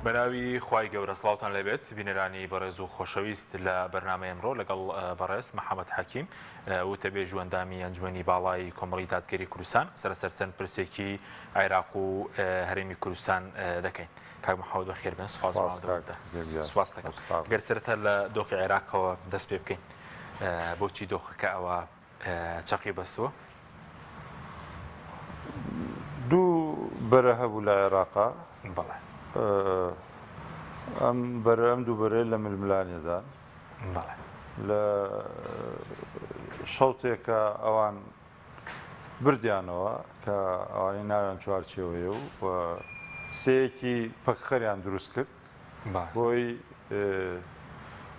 بەناوی خوای گەورە سڵاوتان لەبێت بینەرانی بەڕێز و خۆشەویست لە بەرنامە ئەمڕۆ لەگەڵ بەڕێز محەممەد حەکیم وتەبێ ژوەندامی ئەنجومەنی باڵای کۆمەڵی دادگەری کوردستان سەرسەر چەند پرسێکی عێراق و هەرێمی کوردستان دەکەین. کاک محەممەد بەخێر بن. سوپاس دەکەم. گەر سەرەتا لە دۆخی عێراقەوە دەست پێ بکەین، بۆچی دۆخەکە ئەوە چەقی بەستووە؟ دوو بەرە هەبوو لە عێراقا. بەڵێ ئەم دوو بەرەی لە ململانێدان لە شەوتێکە ئەوان بردیانەوە کە ئەوانی ناویان چوارچێوەیە و سەیەکی پەکخەریان دروست کرد بۆی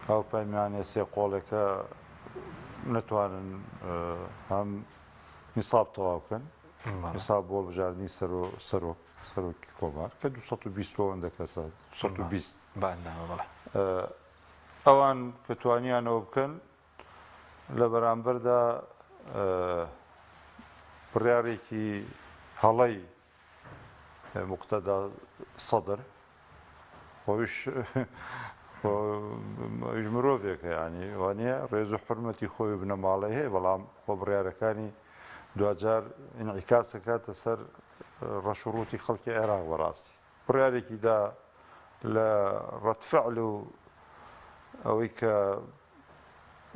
هاوپەیمانێ سێ قۆڵێکە نەتوانن هەم میساب تەواو بکەن، میساب بۆ بژاردننی سەرۆکی کۆمار کە 220 ئەوەندە کەسە 220 ئەوان کە توانیانەوە بکەن لە بەرامبەردا بڕیارێکی هەڵەی موقتەدا سەدر خۆش مرۆڤێکە، ینی وانە ڕێز و حرمەتی خۆی بنەماڵی هەیە، بەڵام خۆ بڕیارەکانی دوجار ئینعیکاسەکاتە سەر ڕەشوڕوتی خەڵکی عێراق بەڕاستی. بڕیارێکی دا لە ڕەتفعل و ئەوەی کە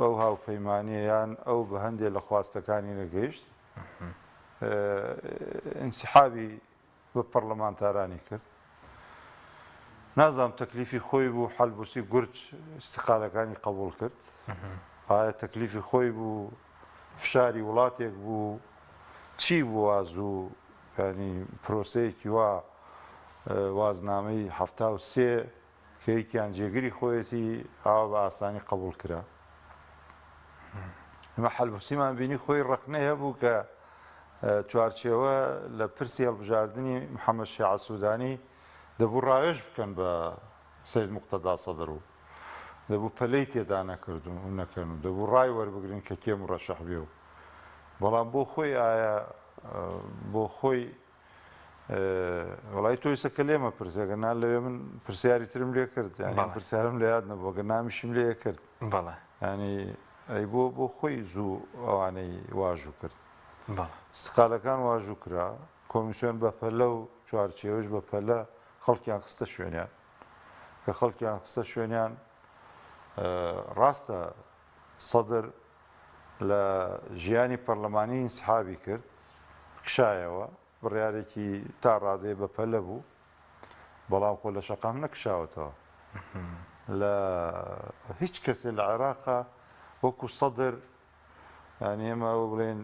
ئەو هاوپەیمانیەیان ئەو بە هەندێک لە خواستەکانی نەگەیشت، ئینسیحابی بە پەرلەمانتارانی کرد. نازانم تەکلیفی خۆی بوو حەلبوسی گورج استیقالەکانی قبول کرد، ئایا تەکلیفی خۆی بوو فشاری وڵاتێک بوو، چی بوو وازوو ینی پرۆسەیەکی وا وازنامەی 73 کەیکیان جێگیری خۆیەتی ئاوا بە ئاسانی قبول کرا. ئەمە حەلبوسیمان بینی خۆی ڕەخنەی هەبوو کە چوارچێوە لە پرسی هەڵبژاردننی محەممەد شیع سوودانی دەبوو ڕاوێژ بکەن بە سەید موقتەدا سەدر و دەبوو پەلەی تێدا نەکردون و نەکەن و دەبوو ڕای وەربگرن کە کێ مڕەشەح بێ و بەڵام بۆ خۆی ئایا بۆ خۆی وڵی تۆی سەکە لێمە پرسێگەنا لەوێ من پرسیاری ترم لێ کرد، ینی پرسیارم لە یاد نەبووە گەنامیشم لێ کرد، ینی ئەی بۆ خۆی زوو ئەوانەی واژوو کرد. استقالەکان واژوو کرا، کۆمیسیۆن بەپەلە و چوارچێوەش بەپەلە خەڵکیان خستە شوێنیان، کە خەڵکیان خستە شوێنیان ڕاستە سەدر لە ژیانی پەرلەمانی ئینسیحابی کرد، کشایەوە بڕیارێکی تا ڕادەیە بەپەلە بوو، بەڵام خۆ لە شەقام نەکشاوەتەوە. لە هیچ کەسێ لە عێراقا وەکو سەدر، ینی ئێمە بڵێن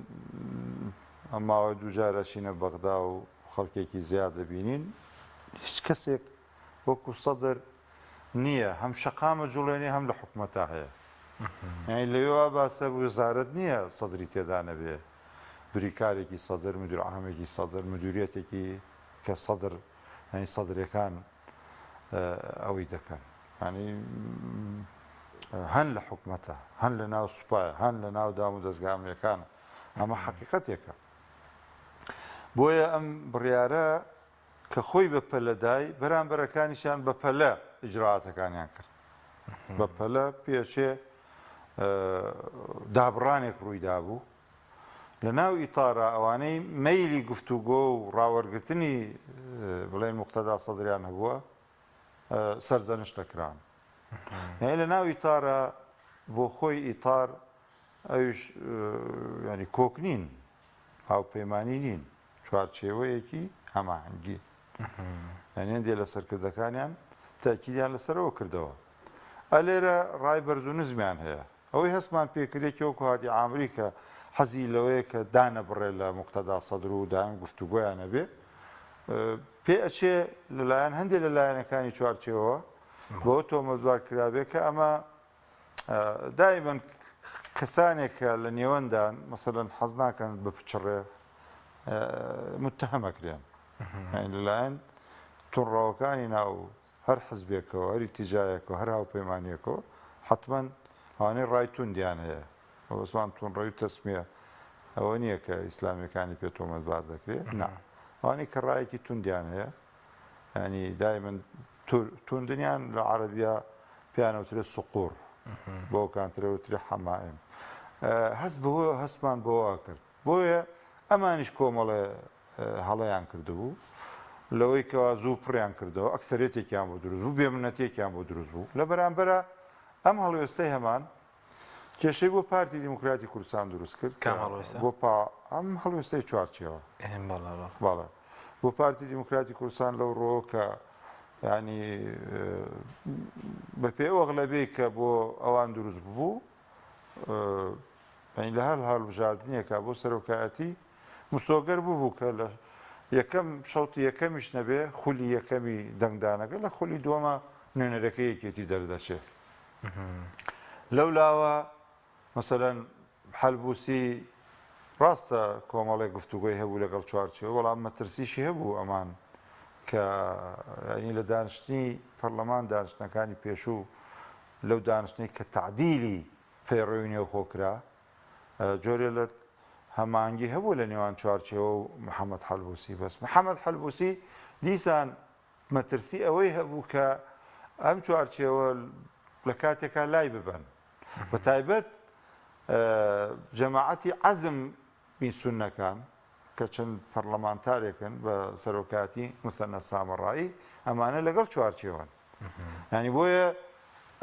ئەماوە دووجارە چینە بەغدا و خەڵکێکی زیاد دەبینین، هیچ کەسێک وەکو سەدر نییە، هەم شەقامە جوڵێنی هەم لە حکومەتا هەیە. یعنی لەوێوە باسە وزارەت نییە سەدری تێدا نەبێ، بریکارێکی سەدر، مدیر عامێکی سەدر، مدیریەتێکی کە سەدر ینی سەدرەکان ئەوەی دەکەن، ینی هەن لە حکومەتە، هەن لە ناو سوپایە، هەن لە ناو دام و دەستگامیەکانە، ئەمە حەقیقەتێکە. بۆیە ئەم بڕیارە کە خۆی بەپەلەدای بەرامبەرەکانیشیان بەپەلە ئیجراعاتەکانیان کرد، بەپەلە پێچێ دابڕانێک ڕوویدا بوو لە ناو ئیتارە ئەوانەی مەیلی گفتوگۆ و ڕاوەرگرتنی بڵێن موقتەدا سەدریان هەبووە سەرزەنش دەکران. یعنی لە ناو ئیتارە بۆ خۆی ئیتار ئەوش ینی کۆک نین، هاوپەیمانی نین، چوارچێوەیەکی هەماهەنگی، یعنی هەندێ لە سەرکردەکانیان تاکیدیان لەسەرەوە کردەوە. ئەلێرە ڕای بەرز و نزمیان هەیە، ئەوەی هەستمان پێکردێکی وەکو هادی عامری کە حەزی لەوەیە کە دانەبڕێ لە موقتەدا سەدر و دایم گفتوگۆیانە بێ، پێ ئەچێ لەلایەن هەندێک لە لایەنەکانی چوارچێوەوە بۆ تۆمەتبار کرابێ کە ئەمە دایمەن کەسانێکە لە نێوەندان مەسەلەن حەز ناکەن بە پچڕێ متتەهەمەکرێن، لەلایەن تووڕەوەکانی ناو هەر حزبێکەوە، هەری تیجایەکەوە، هەر هاوپەیمانیەکەوە حتمەن ئەوانەی ڕای توندیان هەیە. ئەوەسمان توونڕەوی تەسمیە ئەوە نییە کە ئیسلامیەکانی پێ تۆمەتبار دەکرێت، نا ئەوانەی کە ڕایەکی توندیان هەیە، ینی دایمەن توندنیان لە عەرەبیا پێیانەوترێت سوقوڕ بۆ کانترەوتری حەمائم هەستمان بۆەوە کرد بۆیە ئەمانیش کۆمەڵێ هەڵەیان کردبوو لەوەی کەوا زوو پڕیان کردەوە ئەکسەرێتێکیان بۆ دروست بوو بێمنەتێکیان بۆ دروست بوو لە بەرامبەرە ئەم هەڵوێستەی هەمان کێشەی بۆ پارتی دیموکراتی کوردستان دروست کرد بۆ ئەم هەڵوێستەی چوارچێەوە باڵە بۆ پارتی دیموکراتی کوردستان لەو ڕۆ کە ینی بە پێی ئەغلەبەی کە بۆ ئەوان دروست بوو لە هەر هەڵبژاردنێکە بۆ سەرۆکایەتی مسۆگەر بوو کە لە یەکەم شەوتی یەکەمیش نەبێ خولی یەکەمی دەنگدانەکە لە خولی دووەمە نوێنەرەکەی یەکێتی دەردەچێت لەولاوە مەسەلەن حەلبوسی ڕاستە کۆمەڵێک گفتوگۆی هەبوو لەگەڵ چوارچێوە بەڵام مەترسیشی هەبوو ئەمان کە ینی لە دانیشتنی پەرلەمان دانیشتنەکانی پێشوو لەو دانیشتنی کە تعدیلی پەیڕێوی نێوخۆکرا جۆرێ لە هەمانگی هەبوو لە نێوان چوارچێوە و محەممەد حەلبوسی بەس محەممەد حەلبوسی دیسان مەترسی ئەوەی هەبوو کە ئەم چوارچێوە لە کاتێکا لای ببن بە تایبەت جەماعەتی عەزم سوننەکان کە چەند پەرلەمانتارێکن بە سەرۆکاتی موسەنە سامەڕایی ئەمانە لەگەڵ چوارچێوەن ینی بۆیە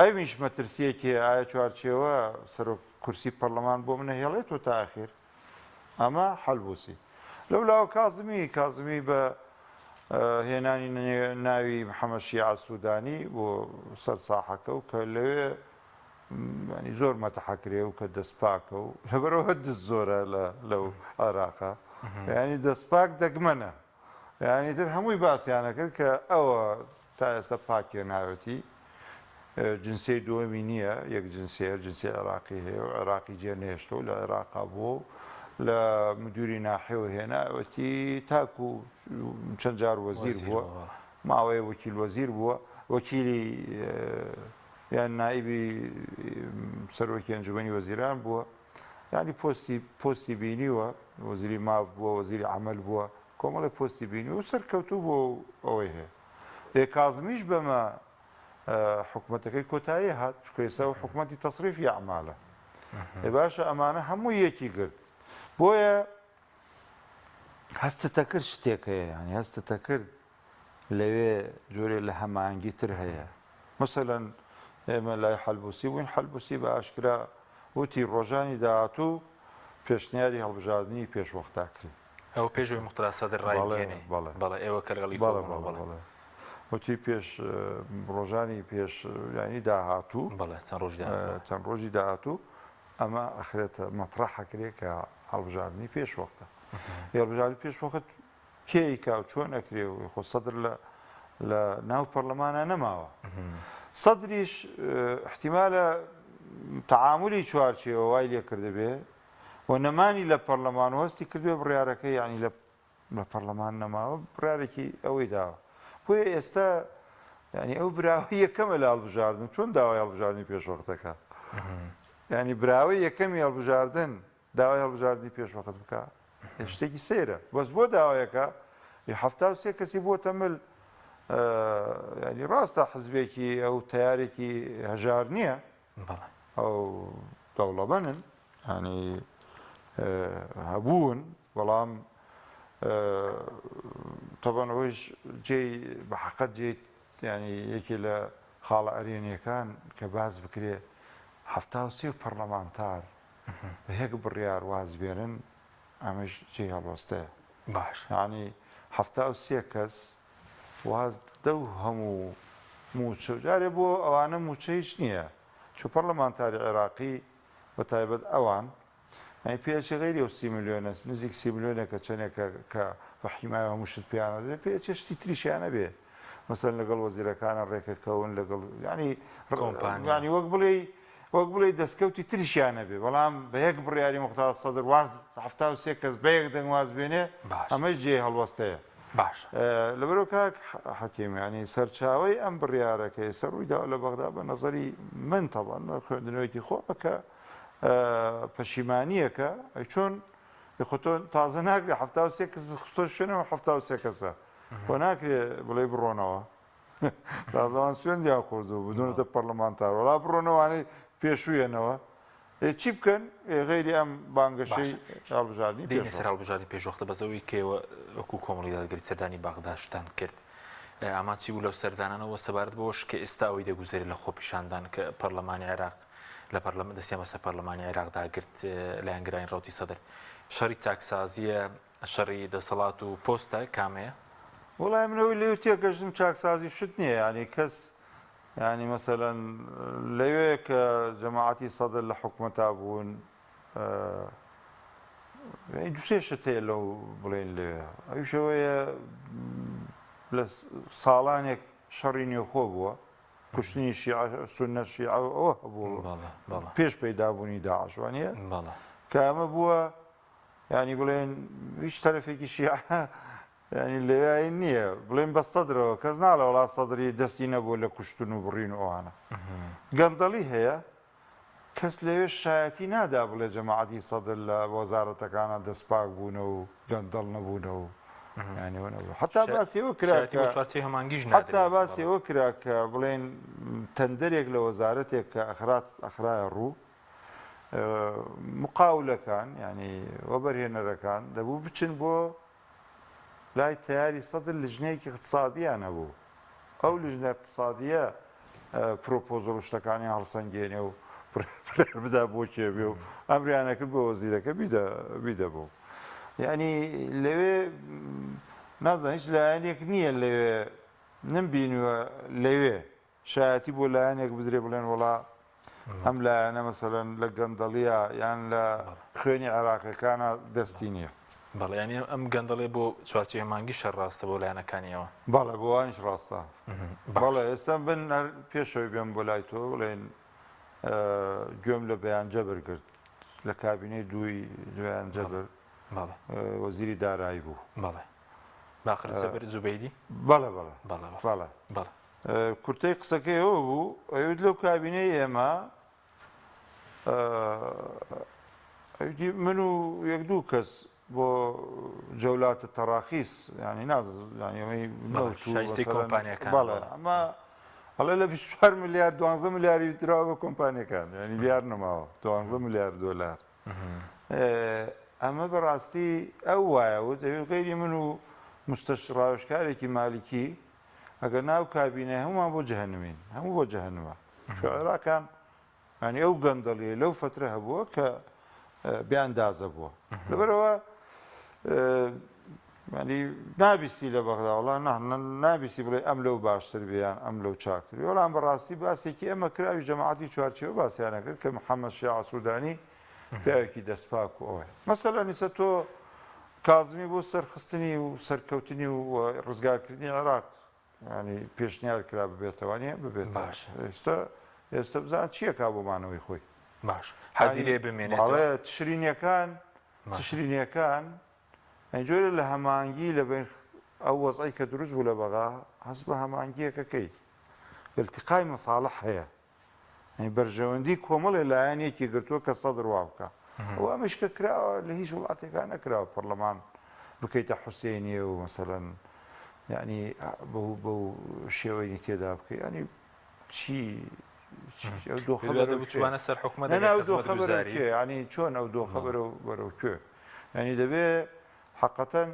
ئەویش مەترسیەکی ئایا چوارچێوە سەرۆک کورسی پەرلەمان بۆ منە هێڵێتەوە تا ئاخیر ئەمە حەلبوسی لەولاوە کازمی بە هێنانی ناوی محەممەد شیع سوودانی بۆ سەر ساحەکە و کە لەوێ زۆر مەتەحەکرێ و کە دەستپاکە و لەبەرەوە دەست زۆرە لەو عێراقا ینی دەستپاک دەگمەنە ینی تر هەمووی باسییانە کرد کە ئەوە تا ئێستا پاکێ ناوەتی جنسی دووەمی نییە یەک جنسی عێراقی هەیە و عێراقی جێنێشتە و لە عێراقا بوو لە مدوری ناحێوە هێناوەتی تاکو چەند جار وەزیر بووە ماوەیە وەکیل وەزیر بووە وەکیلی یان نائیبی سەرۆکی ئەنجومەنی وەزیران بووە ینی پۆستی بینیوە وەزیری ماف بووە وەزیری عەمەل بووە کۆمەڵی پۆستی بینی و سەرکەوتوو بۆ ئەوەی هەیە لێ کازمیش بەمە حکوومەتەکەی کۆتایی هات ئێستا و حکوومەتی تەسریفی ئەعمالە باشە ئەمانە هەموو یەکی گرت بۆیە هەستتە کرد شتێکەیە ینی هەستتە کرد لەوێ جۆرێ لە هەمانگی تر هەیە مەسەلەن ئێمە لای حەلبوسی بووین حەلبوسی بە ئاشکرا وتی ڕۆژانی داهاتوو پێشنیاری هەڵبژاردننی پێشوەختا کرد ئەو پێشوی مختار سەدر ڕایگەێنێ بەڵێ ئێوە کەرگەڵی وتی پێش ڕۆژانی پێش ینی داهاتوو چەند ڕۆژی داهاتوو ئەمە ئەخرێتە مەطرەحەکرێ کە هەڵبژاردننی پێشوەختە هێڵبژاردننی پێشوەخت کێیکا و چۆن ئەکرێ و خۆ سەدر لە ناو پەرلەمانە نەماوە سەدریش احتیمالە تەعاملی چوارچێوە وای لێ کردبێ و نەمانی لە پەرلەمان وەستی کردوێ بڕیارەکەی ینی لە پەرلەمان نەماوە بڕارێکی ئەوەی داوە بۆیە ئێستا ینی ئەو براوی یەکەمە لە هەڵبژاردن چۆن داوای هەڵبژاردننی پێشوەختەکە ینی براوی یەکەمی هەڵبژاردن داوای هەڵبژاردننی پێشوەخت بکە شتێکی سێرە بەس بۆ داوایەکە 73 کەسی بۆ تەمل ینی ڕاستە حزبێکی ئەو تیارێکی هەژار نییە ئەو دەوڵەمەنن ینی هەبوون بەڵام تەبەنەوەیش جێی بە حەقەت جێ ینی یەکی لە خاڵە ئەرێنیەکان کە باز بکرێ 73 پەرلەمانتار بە هێک بڕیار وازبێنن ئەمەش جێ هەڵوەستەیە باش ینی 73 کەس واز دەو هەموو موچە جارێ بۆ ئەوانە موچە هیچ نییە چۆ پەرلەمانتاری عێراقی بە تایبەت ئەوان پێچی غیری و 30 میلیۆنە نزیک 30 میلیۆنێکە چەندێکە کە بە حیمای هەموو شت پیانە دێ پێچشتی تریشیانە بێ مەسەن لەگەڵ وەزیرەکانە ڕێکەکەون لەگەڵ ینی وەک بڵێ دەستکەوتی تریشیانە بێ بەڵام بە یەک بڕیاری مختار سەدر واز 73 کەس بە یەک دەنگ واز بێنێ ئەمەش جێ هەڵوەستەیە باش لەبەرەوە کاک حەکیم ینی سەرچاوی ئەم بڕیارەکە ئێستا ڕوویدا لە بەغدا بە نەزەری من تەڵەن خوێندنەوەیکی خۆمەکە پەشیمانیەکە چۆن خۆتۆ تازە ناکرێ 73 کەس خستۆ شوێنەوە 73 کەسە بۆ ناکرێ بڵێ بڕۆنەوە ڕازەوان سوێندیان خۆردوو بدونێتە پەرلەمانتار وڵا بڕۆنەوانەی پێشوویەنەوە چی بکەن غێری ئەم بانگەشەی هەڵبژاردننی دێنە سەر هەڵبژاردننی پێشوەختە بەزەوەی کێوە وەکو کۆمەڵی دادگەری سەردانی باغداشتان کرد ئاما چی بوو لەو سەردانانەوە سەبارەت بۆش کە ئێستا ئەوەی دەگوزێت لە خۆپیشاندان کە پەرلەمانی عێراق لە پەرلەمە دەستیان بەسەر پەرلەمانی عێراقدا گرت لایەنگرانی ڕەوتی سەدر شەڕی چاکسازیە شەڕی دەسەڵات و پۆستە کامەیە وڵای منەوەی لێو تێکەشتم چاکسازی شت نییە ینی کەس ینی مەسەەن لەوەیە کە جەماعەتی سەدر لە حکوومەتا بوون دوسێ شت هەیە لەو بڵێن لێوێ ئەویشەوەیە لە ساڵانێک شەڕی نێوخۆ بووە کوشتنی سونە شیعە ئەوە هەبوو پێش پەیدابوونی داعشوانیە کە ئەمە بووە ینی بڵێن هیچ تەرەفێکی شیعە ینی لەوێ نییە بڵێن بە سەدرەوە کەس ناڵە وڵات سەدری دەستی نەبوو لە کوشتن و بڕین و ئەوانە گەندەڵی هەیە کەس لەوێ شایەتی نادا بڵێ جەماعەتی سەدر لە وەزارەتەکانە دەستپاک بوونە و گەندەڵ نەبوونە و حتا باسیەوە کرا حتا باسیەوە کرا کە بڵێن تەندەرێک لە وەزارەتێک کە ئەخرایە ڕوو مقاولەکان ینی وەبەرهێنەرەکان دەبوو بچن بۆ لای تیاری سەدر لژنەیەکی اقتصادیان هەبوو ئەو لژنە اقتصادیە پرۆپۆزۆڵ شتەکانی هەڵسەنگێنێ و بدا بۆ کێبێ و ئەمریانەکرد بۆ وەزیرەکە بیدەبوو یعنی لەوێ نازان هیچ لایەنێک نییە لەوێ نمبینوە لەوێ شایەتی بۆ لایەنێک بدرێ بڵێن وڵا ئەم لایەنە مەسەلەن لە گەندەڵیە یان لە خوێنی عێراقیەکانە دەستی نییە بەڵێ ینی ئەم گەندەڵێ بۆ چوارچێ مانگی شەڕ ڕاستە بۆ لایەنەکانیەوە بەڵێ بۆوانیش ڕاستە بەڵێ ئێستا بن پێشەوەی بێم بۆ لای تۆ بڵێن گوێم لە بەیانجە بەرگرت لە کابینەی دووی بەیانجە بەر وەزیری دارایی بوو بەڵێ باخر زەبەر زوبەیدی بەڵێ بەڵێ کورتەی قسەکەی ئەوە بوو ئەوێت لەو کابینەی ئێمە من و یەک دوو کەس بۆ جەولاتە تەراخیس ینی نازانشایستی کۆمپانیەکان بەڵێ ئەمە هەڵێ لە 24 میلیارد 12 میلیاری تراوە بە کۆمپانیەکان ینی دیار نەماوە 12 میلیارد دۆلار ئەمە بەڕاستی ئەو وایەوە دەوێت غێری من و مستەشڕاوشکارێکی مالیکی ئەگەر ناو کابینە هەمومان بۆ جەهەنمین هەموو بۆ جەهەنمە عێراقان ینی ئەو گەندەڵی لەو فترە هەبووە کە بیاندازە بووە لەبەرەوە ینی نابیستی لە بەغدا وڵا نابیستی بڵێ ئەم لەو باشتر بیان ئەم لەو چاکتری وەڵام بەڕاستی باسێکی ئەمە کراوی جەماعەتی چوارچێوە باسییانە کرد کە محەممەد شیع سوودانی پیاوێکی دەستپاک و ئەوە مەسەلەن نیسە تۆ کازمی بۆ سەرخستنی و سەرکەوتنی و ڕزگارکردنی عێراق ینی پێشنیار کرا ببێتەوەنیە ببێت ئێستا بزان چییە کا بۆمانەوەی خۆی باش حەزی لێ بمێنێتڵێ تشرینیەکان ئەنجۆرە لە هەمانگی لە بین ئەو وەزعی کە دروست بوو لە بەغا هەست بە هەمانگیەکەکەی التقای مەساڵح هەیە بەرژەوەندی کۆمەڵی لایەنێکی گرتووە کە سەدر وا بکە ئەو ئەمەش کە کراوە لە هیچ وڵاتێکان نەکراوە پەرلەمان بکەیتە حوسێنیە و مەسەلەن ینی بەو شێوەی تێدا بکەی ینی چی بچوانە سەر حکومەت ینی چۆن ئەو دۆ خەبەر و بەرەو کوێ ینی دەبێ حقەتەن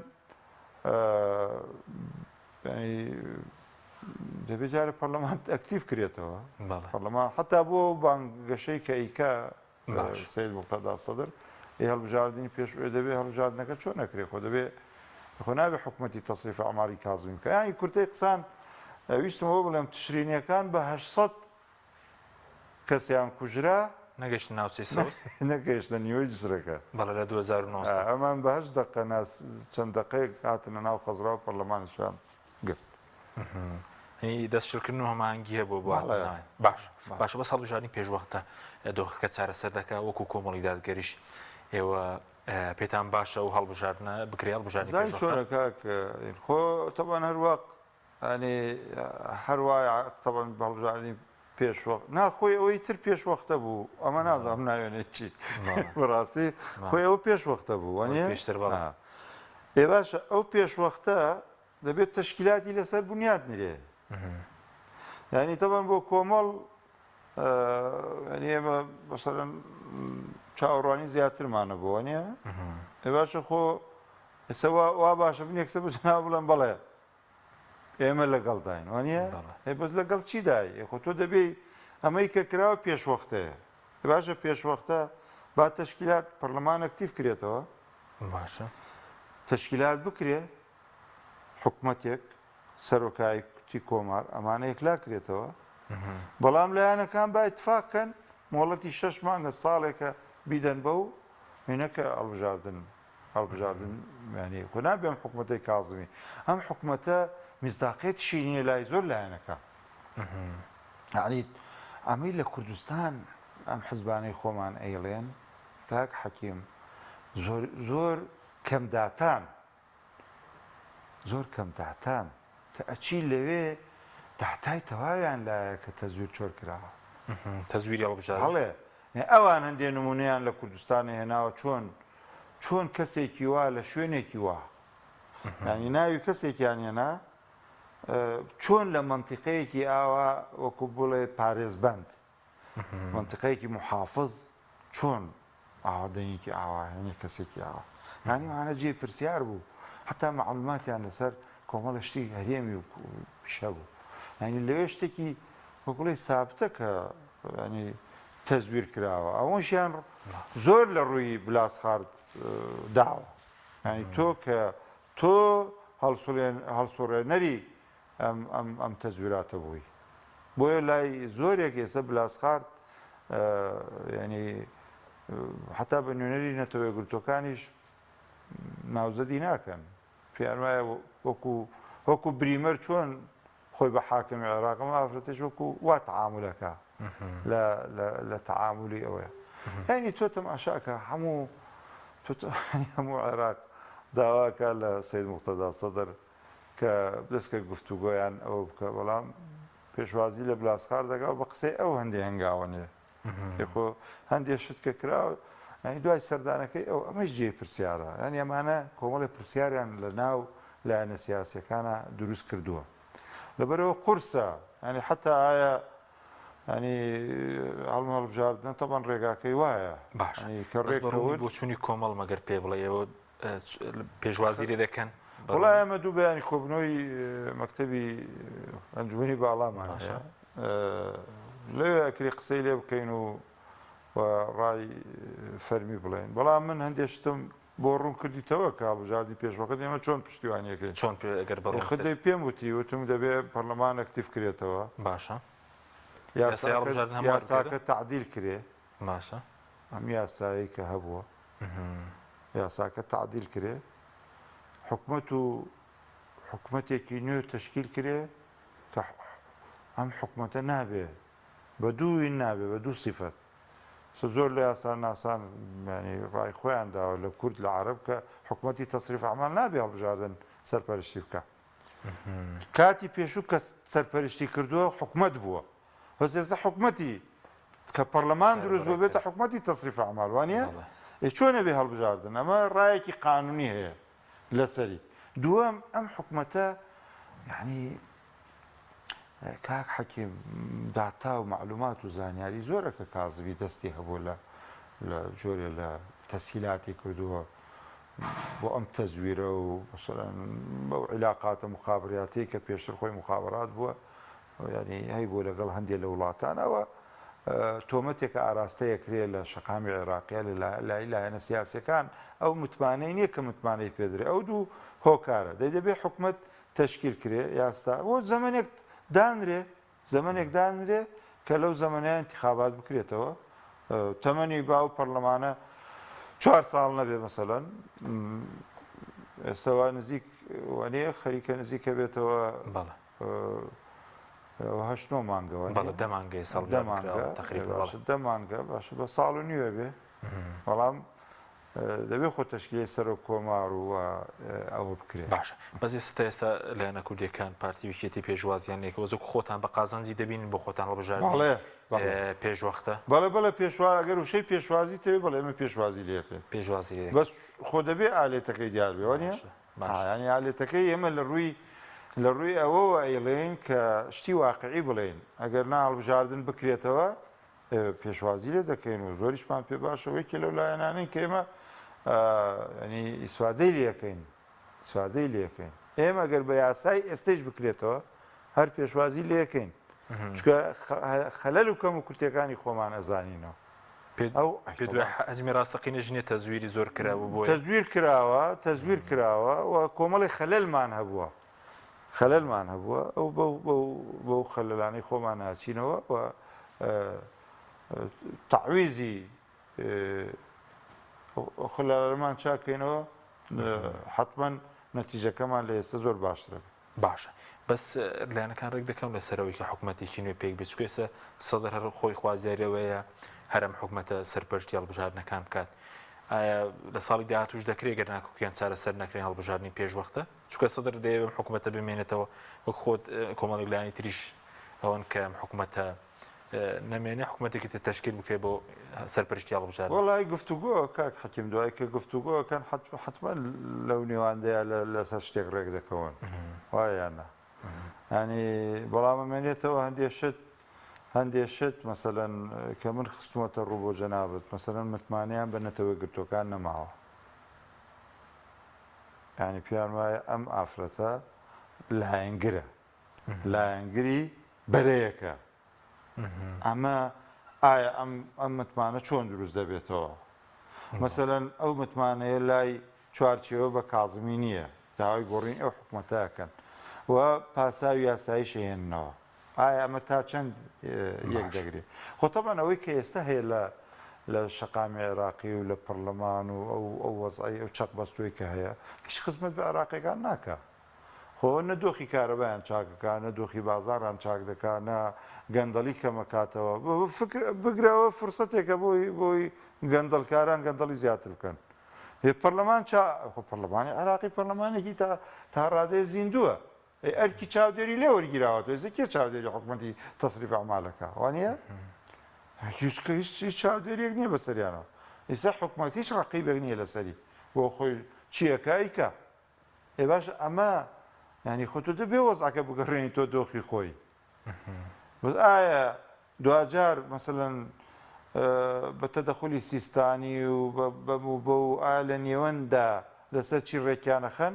دەبێت جارە پەرلەمان ئەکتیف کرێتەوە پەرلەمان حتا بۆ بانگەشەی کە ئیکا سید مقتەدا سەدر هەڵبژاردننی پێش دەبێت هەڵبژاردنەکە چۆن نەکرێت خۆ دەبێت خۆ نابێت حکوومەتی تەصریف ئەماری کازم بکە ینی کورتەی قسان ویستمەوە بڵێم تشرینیەکان بە 800 کەسیان کوژرا نەگەشت ناوچەی سەوز نەگەیشتە نیوەی جسرەکە بەڵێ لە 2009 ئەمان بە 8 دقە چەند دقەیەک هاتنە ناو خەزرا و پەرلەمانیشان گرت دەستشکردن و هەمانگی هەبوو بۆ باشە بە هەڵبژاردننی پێشوەختە دۆخەکە چارەسەر دەکا وەکو کۆمەڵی دادگەریش ئێوە پێتان باشە و هەڵبژاردنە بکرێ هەڵبژاردننی چۆنەکە خۆ تەبان هەروەک هەروایە تەبان هەڵبژاردننی پێشوەخت ناخۆی ئەوەی تر پێشوەختە بوو ئەمە نازانم ناوێنێت چی بەڕاستی خۆی ئەوە پێشوەختە بوو وانە باشە ئەو پێشوەختە دەبێت تەشکیلاتی لەسەر بنیاد نرێ يعني طبعا بۆ کۆمەڵ ئێمە بەسەرەن چاوەڕوانی زیاترمانە بۆ نییە باشە خۆ ئێستا وا باشە بن یەکسە بچنا بڵێن بەڵێ ئێمە لەگەڵداین وانە بەس لەگەڵ چی دای خۆ تۆ دەبێ ئەمەی کە کراوە پێشوەختەیە باشە پێشوەختە با تەشکیلات پەرلەمان ئەکتیف کرێتەوە باشە تەشکیلات بکرێ حکومەتێک سەرۆکایەتی کۆمار ئەمانە یەکلا کرێتەوە بەڵام لایەنەکان با ئیتفاقکەن مۆڵەتی 6 مانگە ساڵێکە بیدەن بە و هێنەکە هەڵبژاردن ینی خۆ نابێم حکومەتەی کازمی ئەم حکومەتە میزداقێتیشی نییە لای زۆر لایەنەکە یعنی ئەمەی لە کوردستان ئەم حزبانەی خۆمان ئەیڵێن کاک حەکیم زۆر کەمداتان کە ئەچی لەوێ داهتای تەواویان لایە کە تەزویر چۆر کراوە تەزویری هەڵبژار هەڵێ ئەوان هەندێک نمونەیان لە کوردستانی هێناوە چۆن کەسێکی وا لە شوێنێکی وا ینی ناوی کەسێکیان هێنا چۆن لە منتیقەیەکی ئاوا وەکو بڵێ پارێزبەند منتیقەیەکی محافظ چۆن ئاوادەنیکی ئاوا هەنی کەسێکی ئاوا نانی وانە جێ پرسیار بوو حتا معلوماتیان لەسەر کۆمەڵە شتی هەرێمی و پیشە بوو ینی لەوێ شتێکی وەکوڵی سابتە کە ینی تەزویر کراوە ئەوەشیان زۆر لە ڕووی بلاسخارد داوە ینی تۆ کە تۆ هەڵسوڕێنەری ئەم تەزویراتە بووی بۆیە لای زۆرێک ئێستا بلاسخارد ینی حتا بە نوێنەری نەتەوەی گرتوەکانیش ناوزەدی ناکەن پێیان وایە وەکو بریمەر چۆن خۆی بە حاکمی عێراقم ئافرەتش وەکو وا تەعاملەکە لە تەعاملی ئەوەیە ینی تۆ تەماشاکە هەموو عێراق داواکە لە سەید موقتەدا سەدر کە دەستکە گفتوگۆیان ئەوە بکە بەڵام پێشوازی لە بلاسخار دەگا بە قسەی ئەو هەندێک هەنگاوەنێ خۆ هەندێک شت کە کراوە دوای سەردانەکەی ئەو ئەمەش جێ پرسیارە ینی ئەمانە کۆمەڵی پرسیاریان لە ناو لایەنە سیاسیەکانە دروست کردووە لەبەرەوە قورسە ینی حتا ئایا ینی هەڵمە هەڵبژاردن تەبەن ڕێگاکەی وایە کە ڕێکەوە بۆ چوونی کۆمەڵ مەگەر پێ بڵێ ئەوە پێشوازیری دەکەن وڵای ئەمە دوو بەیانی کۆبنەوەی مەکتەبی ئەنجومی باڵامان لەوێ ئەکری قسەی لێ بکەین و ڕای فەرمی بڵێن بەڵام من هەندێک شتم بۆ ڕوون کردیتەوە کە هەڵبژاردی پێشوەکەت ئێمە چۆن پشتیوانیەکەین چۆن ئەگەر بەڕوون خدەی پێم وتم دەبێت پەرلەمان ئەکتیف کرێتەوە باشە یاساکە تعدیل کرێ باشە ئەم یاسایی کە هەبووە یاساکە تعدیل کرێ حکومەتێکی نوێ تشکیل کرێ کە ئەم حکومەتە نابێ بە دووی نابێ بە دوو سیفەت زۆر لە یاسان ناسان ینی ڕای خۆیان داوە لە کورد لە عەرەب کە حکومەتی تەسریف ئەعمال نابێ هەڵبژاردن سەرپەرشتی بکە کاتی پێشوو کە سەرپەرشتی کردووە حکومەت بووە بەس ئێستا حکومەتی کە پەرلەمان دروست بوو بێتە حکومەتی تەسریف ئەعمال وانە چۆنە بێ هەڵبژاردن ئەمە ڕایەکی قانونی هەیە لەسەری دووەم ئەم حکومەتە یعنی کاک حەکیم داتا و معلومات و زانیاری زۆرە کە کازمی دەستی هەبوو لە جۆرێ لە تەسهیلاتی کردووە بۆ ئەم تەزویرە و بەو عیلاقاتە مخابراتی کە پێشتر خۆی مخابرات بووە ینی هەی بۆ لەگەڵ هەندێک لە وڵاتانەوە تۆمەتێکە ئاراستەیە کرێ لە شەقامی عێراقیە لای لایەنە سیاسەکان ئەو متمانەی نییە کە متمانەی پێدرێ ئەو دوو هۆکارە دەبێ حکومەت تشکیل کرێ یاستا بۆ زەمانێک دانرێ کە لەو زەمانەیە انتخابات بکرێتەوە تەمەنی باو پەرلەمانە 4 ساڵ نەبێ مەسەلەن ئێستاوا نزیک وانەیە خەریکە نزیکە بێتەوە 8 مانگەوە دەمانگە باشە بە ساڵ و نیوە بێ بەڵام دەبێت خۆ تشکیلی سەر و کۆمار و ئەوە بکرێت باشە بەزی ستا ئێستا لایەنە کوردیەکان پارتی ویکێتی پێشوازیانێکەوە زۆر خۆتان بە قازانجی دەبین بۆ خۆتان هەڵبژاردن پێشوەختە بەڵێ پێشوا ئەگەر وشەی پێشوازی تەوێ بەڵێ ئێمە پێشوازی لێکێ پێشوازی بەس خۆ دەبێ ئالێتەکەی دیار بێ وانە ینی ئالێتەکەی ئێمە لە ڕووی لە ڕووی ئەوەوە ئەیڵێن کە شتی واقعی بڵێن ئەگەر ناڵبژاردن بکرێتەوە پێشوازی لێ دەکەین و زۆریشمان پێ باشەوەیکە لەو لایەنانین کە ئێمە ینی ئیسوادەی لەکەین سوادەی لەکەین ئێمە ئەگەر بە یاسای ئێستش بکرێتەوە هەر پێشوازی لەکەین چکە خەلەل و کەم و کورتەکانی خۆمان ئەزانینەوە ئەو ئەزمی ڕاستەقینە ژنێ تەزویری زۆر کراوە بۆ تەزویر کراوە و کۆمەڵی خەلەلمان هەبووە ئەو بەو خەلەلانەی خۆمان ناچینەوە و تعویزی خەلەلمان چاکەینەوە حتمما نەتیجەکەمان لە ئێستا زۆر باشترە باشە بەس لایەنەکان ڕێک دەکەم لەسەرەوەی کە حکوومەتێکی نوێ پێک بێت چکێسە سەدر هەر خۆی خوازیارەوەیە هەرم حکوومەتە سەرپەرشتی هەڵبژاردنەکان بکات ئایا لە ساڵی داهاتوش دەکرێت گەر ناکوکیان چارەسەر نەکرێن هەڵبژاردننی پێشوەختە چکە سەدر دەیەوێت حکوومەتە بمێنێتەوە وەک خۆت کۆمەڵێک لایانی تریش ئەوەن کە حکوومەتە نامێنێ حکوومەتێکی تشکیل بکرێت بۆ سەرپەرشتی هەڵبژاردن وڵای گفتوگۆ کاک حەکیم دوای کە گفتوگۆکان حتمما لەو نێواندەیە لەسەر شتێک ڕێک دەکەون وایانە ینی بەڵام ئەمێنێتەوە هەندێشت مەسەلەن کە من خستومەتە ڕوو بۆ جەنابەت مەسەلەن متمانیان بە نەتەوەی گرتوەکان نەماوە ینی پیان وایە ئەم ئافرەتە لایەنگری بەرەیەکە ئەمە ئایا ئەم متمانە چۆن دروست دەبێتەوە مەسەلەن ئەو متمانەیە لای چوارچێوە بە کازمی نییە داوای گۆڕین ئەو حکوومەتەکەن و پاساوی یاسایی شێننەوە ئایا ئەمە تا چەند یەک دەگرێت خۆتەبان ئەوەی کە ئێستا هەیە لە شەقامی عێراقی و لە پەرلەمان و ئەو وەزعی ئەو چەق بەستوی کە هەیە هیچ خزمەت بە عێراقیەکان ناکە خۆ نەدۆخی کارەبایان چاکەکە نەدۆخی بازاڕان چاک دەکا نە گەندەڵی کەمەکاتەوە بگرەوە فرسەتێکە بۆی گەندەڵکاران گەندەڵی زیاتر بکەن پەرلەمان پەرلەمانی عێراقی پەرلەمانێکی تا ڕادەیە زیندووە ئەرکی چاودێری لێ وەرگیراوەتەوە ئێستا چاودێری حکوومەتی تەسریف ئەعمالەکە وانە هیچ چاودێریەک نییە بەسەریانەوە ئێستا حکوومەت هیچ ڕقیبێک نییە لەسەری بۆ خۆی چیەکایکە باش ئەمە ینی خۆتۆ دەبێ وەزعکە بگەڕێنی تۆ دۆخی خۆی ئایا دوجار مەسەلەن بە تەدەخلی سیستانی و بە و ئایا لە نێوەندا لەسەر چی ڕێکیانەخەن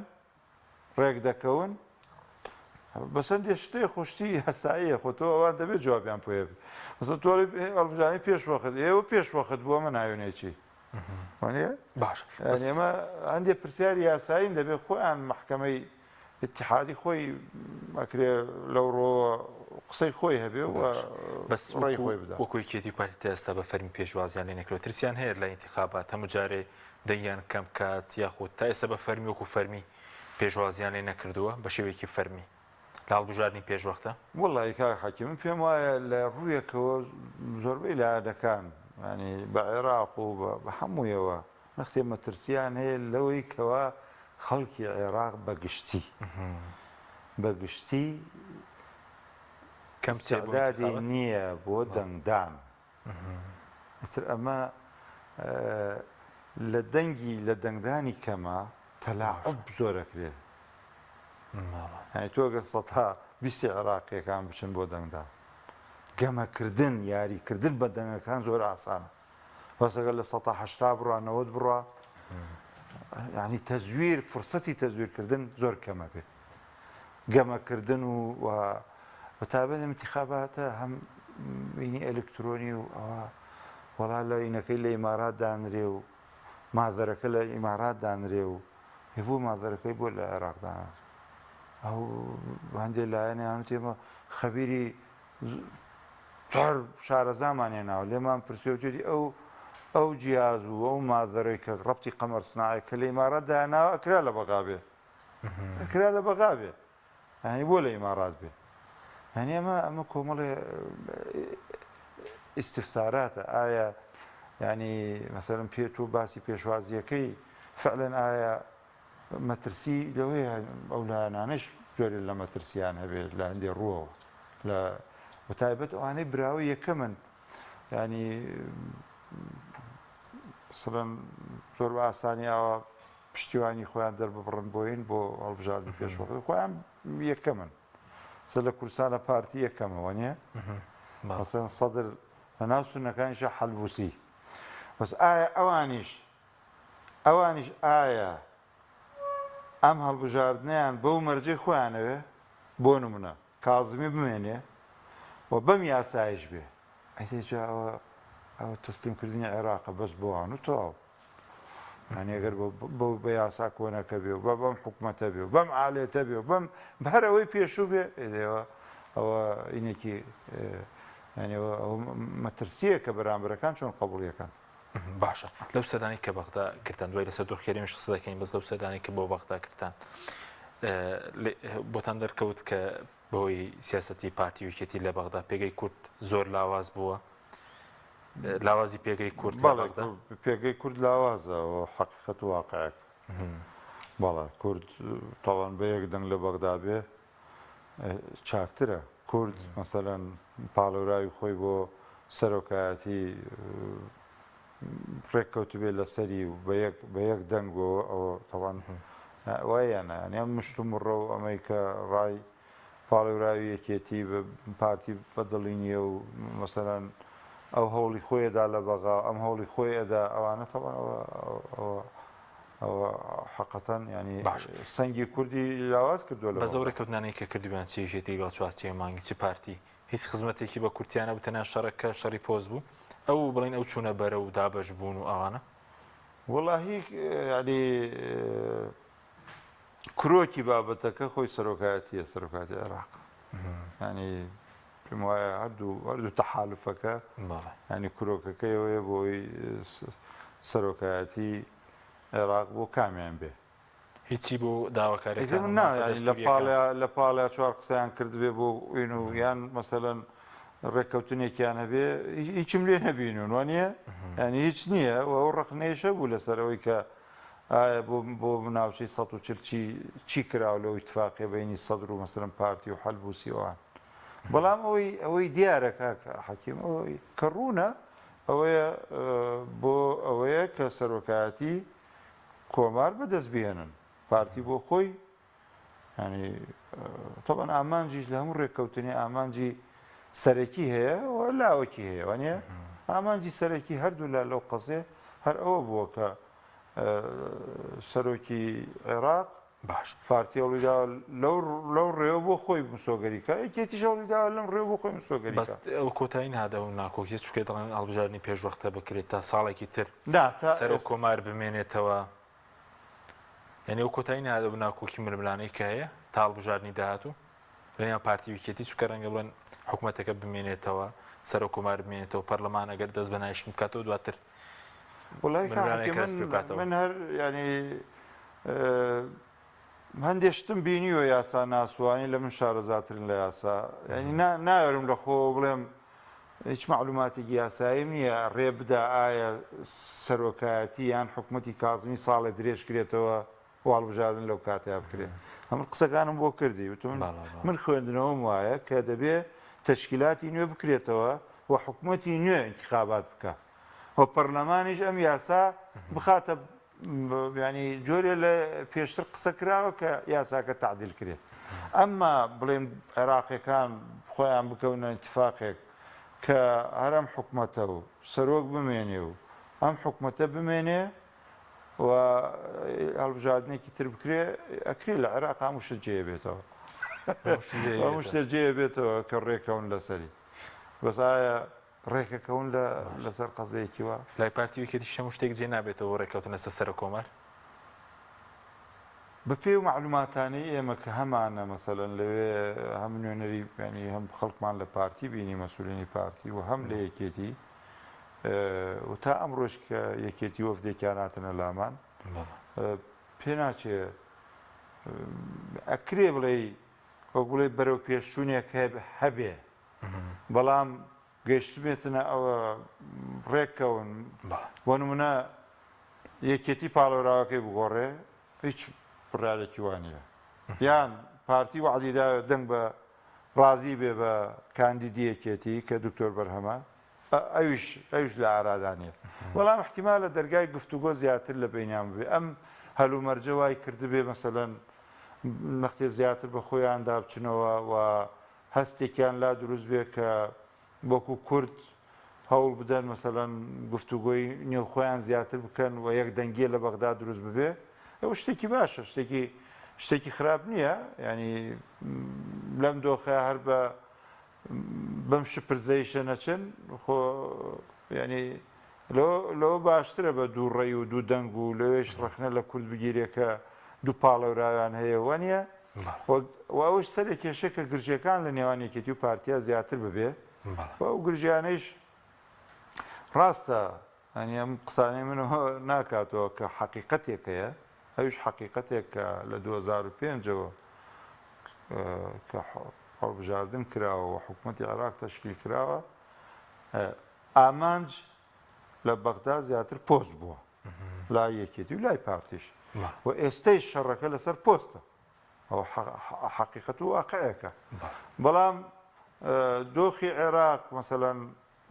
ڕێک دەکەون بەسەندێ شتەیە خۆشتی هەساییە خۆ تۆ ئەوان دەبێت جوابیان پێ مەسەڵەن تۆڵی هەڵبژاردننی پێشوەخت ئێوە پێشوەخت بووە من ناوێنێکی وانە باش ئێمە هەندێک پرسیاری یاسایین دەبێت خۆیان محکەمەی اتحادی خۆی ئەکرێ لەو ڕۆ قسەی خۆی هەبێ و بەس ڕێی خۆی بدە وەکوی کێتی پارتی ئێستا بە فەرمی پێشوازیان لێ نەکرێت ترسیان هەیە لە ئینتیخابات هەموو جارێ دەیان کەم کات یاخود تا ئێستا بە فەرمی وەکو فەرمی پێشوازیان لێ نەکردووە بە شێوەیەکی فەرمی لە هەڵبژاردننی پێشوەختە وەڵی کاک حەکیم من پێم وایە لە ڕوویەکەوە زۆربەی لایەنەکان ینی بە عێراق و بە هەموویەوە نەختێ مەترسیان هەیە لەوەی کەوا خەڵکی عێراق بەگشتی کەمسەعدادی نییە بۆ دەنگدان ئەتر ئەمە لە دەنگدانی کەمە تەلاعوب زۆرەکرێت تۆ گەر سەدها بیستی عێراقیەکان بچن بۆ دەنگدان گەمەکردن یاریکردن بە دەنگەکان زۆر ئاسانە بەسەگەر لە 1970 بڕوانەوەت بڕە ینی تەزویر فرسەتی تەزویرکردن زۆر کەمە بێت گەمەکردن و بەتابەت انتخاباتە هەم بینی ئەلکترۆنی و ئەوە وەڵا لە ئینەکەی لە ئیمارات دانرێ و مادەرەکە لە ئیمارات دانرێ و هێبوو مادەرەکەی بۆ لە عێراقدا ئەو هەندێک لایەنیان تێمە خەبیری چوار شارەزامان هێناوە لێمان پرسیوتێتی ئەو جیاز و ئەو مادەڕێک کە ڕەبتی قەمەر سناایە کە لە ئیمارات داهێناوە ئەکرا لە بەغابێ ئەکرا لە بەغابێ ینی بۆ لە ئیمارات بێ هەنی ئەمە کۆمەڵێ ئیستفساراتە ئایا ینی مەسەرم پێت و باسی پێشوازیەکەی فعلەن ئایا مەترسی لەوەی ئەو لایەنانەش جۆرێ لە مەترسیان هەبێت لە هەندێ ڕووەوە لە بەتایبەت ئەوانەی براوی یەکەمن ینی مثلەن زۆر بە ئاسانی ئەوە پشتیوانی خۆیان دەربڕن بۆین بۆ هەڵبژاردننی پێشوەکە خۆیان یەکەمن لە کوردستانە پارتی یەکەمەوە نیە مەسەن سەدر لە ناو سونەکانیشە حەلبوسی بەس ئایا ئەوانیش ئایا ئەم هەڵبژاردنیان بەو مەرجەی خۆیانەوێ بۆ نمونە کازمی بمێنێ و بەم یاسایش بێ ئەیجا ئەوە تەسلیمکردنی عێراقە بەس بۆوان و تەواو یعنی ئەگەر بە یاسا کۆنەکە بێ و بەم حکوومەتە بێ و بەم ئالێتە بێ و بەم هەرەوەی پێشوو بێ ئەوە ئینێکی مەترسیە کە بەرامبەرەکان چۆن قبوڵیەکان باشە لەو سەردانی کە بەغدا کردن دوای لەسەر دۆخێریمش قسە دەکەین بەس لەو سەردانی کە بۆ بەغدا کردن بۆتان دەرکەوت کە بەهۆی سیاسەتی پارتی ویکێتی لە بەغدا پێگەی کورد زۆر لاواز بووە لاوازی پێگەی کورد پێگەی کورد لاوازە و حەقیقەت و واقعەک بەڵێ کورد تاوان بە یەک دەنگ لە بەغدا بێ چاکترە کورد مەسەلەن پاڵەوراوی خۆی بۆ سەرۆکایەتی ڕێککەوت بێت لە سەری و بە یەک دەنگەوە ئەوە تاوان وایەنە ئەم مشتوم ڕە و ئەمریکا ڕای پاڵێوراوی یەکێتی پارتی بەدڵی نییە و مەسەرەن ئەو هەوڵی خۆیدا لە بەغا ئەم هەوڵی خۆیدا ئەوانە تەوان ئەوە حقەتەن ینی سەنگی کوردی لاواز کردو لە بە زەو ڕێککەوتنانەی کە کردویان چێژێتی گەڵ چوارچێ مانگی چی پارتی هیچ خزمەتێکی بە کورتیانە بتەنیا شەڕەکە شەڕی پۆز بوو ئەو بڵین ئەو چوونە بەرە و دابەش بوون و ئەوانە وەڵاهی ینی کرۆکی بابەتەکە خۆی سەرۆکایەتیە سەرۆکاتی عێراق ینی پێم وایە هەردوو تەحالوفەکە ینی کرۆکەکەیەوەیە بۆی سەرۆکایەتی عێراق بۆ کامیان بێ هیچی بۆ داواکارێکم لە پاڵیا چوار قسەیان کرد بێ بۆ ئین و یان مەسەلەن ڕێککەوتنێکیان هەبێ هیچم لێ نەبینون وانە ینی هیچ نییە و ئەو ڕخنێشە بوو لەسەرەوەی کە بۆ ناوچەی ١40 چی کراوە لەو ئیتفاقیە بینی سەدر و مەسەلەن پارتی و حەلبوسیەوەن بەڵام ئەوەی دیارە کاکە حەکیم ئەوەی کە ڕوونە ئەوەیە بۆ ئەوەیە کە سەرۆکایەتی کۆمار بەدەست بێنن پارتی بۆ خۆی ینی تەبەن ئامانجیش لە هەموو ڕێککەوتنی ئامانجی سەرەکی هەیە و لاوەکی هەیە وانە ئامانجی سەرەکی هەردوو لەو قەزێ هەر ئەوە بووە کە سەرۆکی عێراق باش پارتی هەوڵیدا لەو ڕێوە بۆ خۆی مسۆگەریکە یەکێتیش هەوڵیدا لەم ڕێوە بۆ خۆی مسۆگەری بەس ئەو کۆتایی نادە و ناکۆکی چکێ دەڵێن هەڵبژاردننی پێشوەختە بکرێت تا ساڵێکی تر سەر و کۆمار بمێنێتەوە یعنی ئەو کۆتایی نادە و ناکۆکی ململانەی کە هەیە تا هەڵبژاردننی داهاتوو لەنیان پارتی ویکێتی چکە ڕەنگە بڵێن حکوومەتەکە بمێنێتەوە سەر و کۆمار بمێنێتەوە پەرلەمان ئەگەر دەست بە نایشتن بکاتەوە دواتر من هەر ینی هەندێشتم بینیوە یاسا ناسوانی لە من شارەزاترن لە یاسا ینی ناوێرم لە خۆ بڵێم هیچ معلوماتێکی یاساییم نییە ڕێ بدا ئایا سەرۆکایەتی یان حکوومەتی کازمی ساڵێ درێژ کرێتەوە هەڵبژاردن لەو کاتیا بکرێت هەموو قسەکانم بۆ کردی وتم من خوێندنەوەم وایە کە دەبێت تەشکیلاتی نوێ بکرێتەوە و حکوومەتی نوێ انتخابات بکە و پەرلەمانیش ئەم یاسا بخاتە ینی جۆرێ لە پێشتر قسە کراوە کە یاساکە تعدیل کرێت ئەمما بڵێم عێراقیەکان خۆیان بکەونە ئیتفاقێک کە هەرم حکوومەتە و سەرۆک بمێنێ و ئەم حکوومەتە بمێنێ و هەڵبژاردنێکی تر بکرێ ئەکرێ لە عێراق هەموو شت جێ بێتەوە هەموو شتێک جێ بێتەوە کە ڕێکەون لەسەری بەس ئایا ڕێکەکەون لەسەر قەزەیەکی وە لای پارتی ویکێتی هەموو شتێک جێ نابێتەوە ڕێکەوتنە سەر کۆمار بە پێی و معلوماتانەی ئێمە کە هەمانە مەسەلەن لەوێ هەم نوێنەری ینی هەم خەڵکمان لە پارتی بینی مەسئولینی پارتی و هەم لە یەکێتی و تا ئەمڕۆژ کە یەکێتی وەفدێکیان هاتنە لامان پێ ناچێ ئەکرێ بڵێ وەک بڵێ بەرەو پێشچوونێک هەبێ بەڵام گەیشتبێتنە ئەوە ڕێککەون بۆ نمونە یەکێتی پاڵەوراوەکەی بگۆڕێ هیچ بڕارێکی وانە یان پارتی وعدیدا دەنگ بە ڕازی بێ بە کاندیدیەکێتی کە دکتۆر بەرهەمە ئەوش لە ئارادانیە بەڵام احتیمالە دەرگای گفتوگۆ زیاتر لە بینیان بێ ئەم هەلومەرجە وای کردبێ مەسەلەن نەختێ زیاتر بە خۆیان دابچنەوە و هەستێکیان لا دروست بێ کە وەکو کورد هەوڵ بدەن مەسەلەن گفتوگۆی نێوخۆیان زیاتر بکەن و یەک دەنگیە لە بەغدا دروست ببێ ئەوە شتێکی باشە شتێکی خراپ نییە ینی لەم دۆخە هەر بەم شپرزەیشە نەچن خۆ ینی لەوە باشترە بە دوو ڕێی و دوو دەنگ و لەوێش ڕخنە لە کورد بگیرێ کە دوو پاڵەوراویان هەیە وانە ئەوش سەرێک کێشە کە گرژەکان لە نێوان یەکێتی و پارتیا زیاتر ببێ ئەو گرژیانەیش ڕاستە ئەنی ئەم قسانەی منەوە ناکاتەوە کە حەقیقەتێکەیە ئەوش حەقیقەتێک کە لە 2005ەوە کە هەڵبژاردن کراوە و حکوومەتی عێراق تەشکیل کراوە ئامانج لە بەغدا زیاتر پۆست بووە لای یەکێتی و لای پارتیش و ئێستەی شەڕەکە لەسەر پۆستە ئەو حەقیقەت و واقعەکە بەڵام دۆخی عێراق مەسەلەن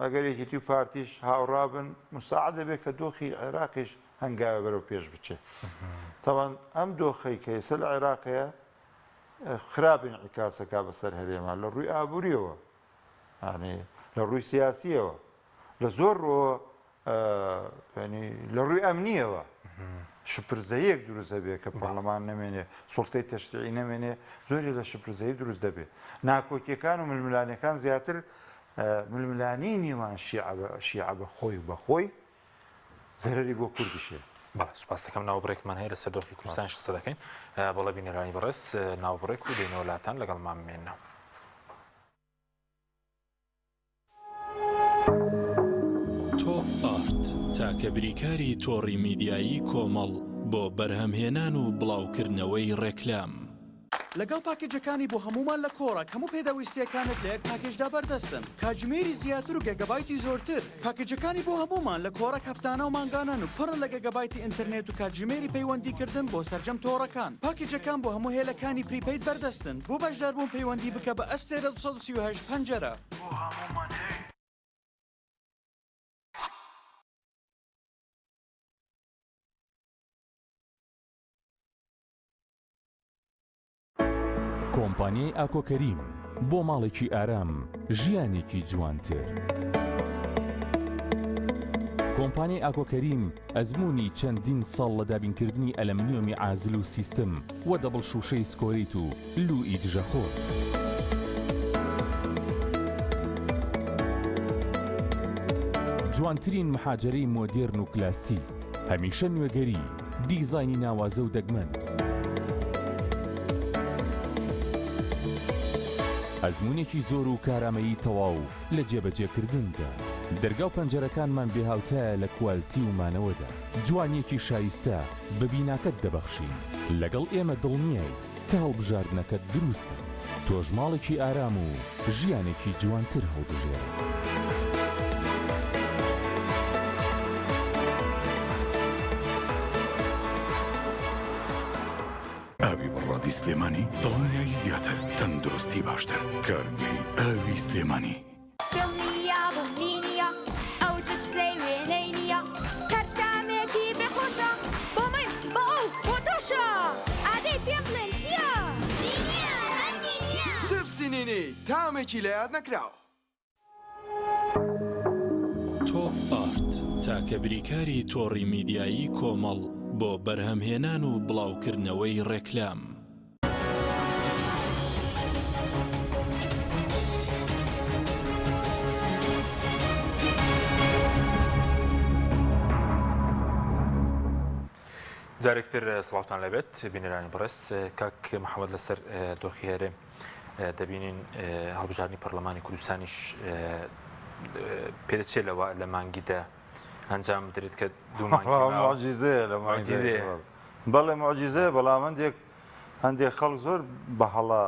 ئەگەر یەکێتی و پارتیش هاوڕابن مساعد دەبێت کە دۆخی عێراقیش هەنگاوە بەرەو پێش بچێت تەوان ئەم دۆخەی کە ئێستا لە عێراقەیە خراپین عیکاسەکە بەسەر هەرێمان لە ڕووی ئابوووریەوە لە ڕووی سیاسیەوە لە زۆر ڕۆ لە ڕووی ئەمنیەوە شپرزەیەک دروست دەبێت کە پەرلەمان نەمێنێ سوڵتەی تەشریعی نەمێنێ زۆری لە شپرزەیە دروست دەبێت ناکۆکیەکان و ململانیەکان زیاتر ململانی نیوان شیعە بە خۆی بەخۆی زەرری بۆ کوردیشێ بەڵێ سوپاس دەکەم ناوبڕێکمان هەیە لەسەر دۆخی کوردستان شخصە دەکەین بەڵێ بینەرانی بەڕێز ناوبڕێک و دێنەوەلاتان لەگەڵمان بمێنەوە تۆپ ئارت تاکە بریکاری تۆڕی میدیایی کۆمەڵ بۆ بەرهەمهێنان و بڵاوکردنەوەی ڕێکلام لەگەڵ پاکێجەکانی بۆ هەمومان لە کۆڕە هەموو پێداویستیەکانت لە یەک پاکێجدا بەردەستن کاتژمێری زیاتر و گەگەبایتی زۆرتر پاکێجەکانی بۆ هەمومان لە کۆڕە هەفتانە و مانگانان و پڕە لە گەگەبایتی ئینتەرنێت و کاتژمێری پەیوەندیکردن بۆ سەرجەم تۆڕەکان پاکێجەکان بۆ هەموو هێلەکانی پریپەید بەردەستن بۆ بەشداربوون پەیوەندی بکە بە ئەستێرە 238 پەنجەرە کۆمپانیای ئاکۆکەریم بۆ ماڵێکی ئارام ژیانێکی جوانتر. کۆمپانیای ئاکۆکەریم ئەزمموی چەندین ساڵ لە دابینکردنی ئەلەمنیۆمی عازل و سیستم و دەبڵ شوشەی سکۆریت و لوئی دژەخۆر. جوانترین مەحاجەرەی مۆدێرن و کلاستی هەمیشە نوێگەری دیزاینی ناوازە و دەگمەن ئەزمونێکی زۆر و کارامەیی تەواو لە جێبەجێکردندا دەرگا و پەنجەرەکانمان بێهاوتایە لە کوالتی و مانەوەدا جوانیەکی شایستە بە بیناکەت دەبەخشین لەگەڵ ئێمە دڵنیایت کە هەڵبژاردنەکەت دروستە تۆش ماڵێکی ئارام و ژیانێکی جوانتر هەڵبژێرە. ئاوی بەڕادی سلێمانی دڵنیایی زیاتر تەندروستی باشتر کارگەی ئاوی سلێمانی ئەو جبسەی وێنەی نییە کەرتامێکی بخۆشە بۆ من بۆ ئەو بۆ تۆشە ئادەی پێ بڵێن چییە؟ جبسی نینی تامێکی لە یاد نەکراوە تۆپ ئارت تاکە بریکاری تۆڕی میدیایی کۆمەڵ بۆ بەرهەمهێنان و بڵاوکردنەوەی ڕێکلام جارێکتر سڵاوتان لەبێت بینەرانی بەڕێز کاک محەممەد لەسەر دۆخی هەرێ دەبینین هەڵبژاردننی پەرلەمانی کوردستانیش پێدەچێت لە مانگیدا ئەنجام درێت کە معجیزەیە لە معجیزەیە بەڵێ معجیزەیە بەڵام هەندێک خەڵک زۆر بەهەڵا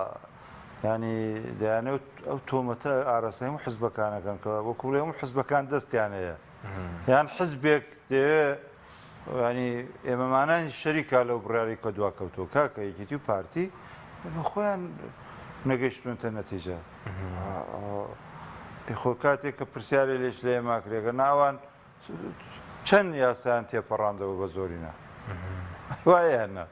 ینی دەیانێت ئەو تۆمەتە ئاراستەی هەموو حزبەکانەکەن کە وەکو لێ هەموو حزبەکان دەستیانەیە یان حزبێک دەوێت ینی ئێمەمانان شەریکا لەو بڕیاری کە دواکەوتەوە کاکە یەکێتی و پارتی بە خۆیان نەگەیشتونتە نەتیجە خۆ کاتێک کە پرسیاری لێش لێ ماکرێگە ناوان چەند یاسایان تێپەڕاندەوە بە زۆرینە وایەنە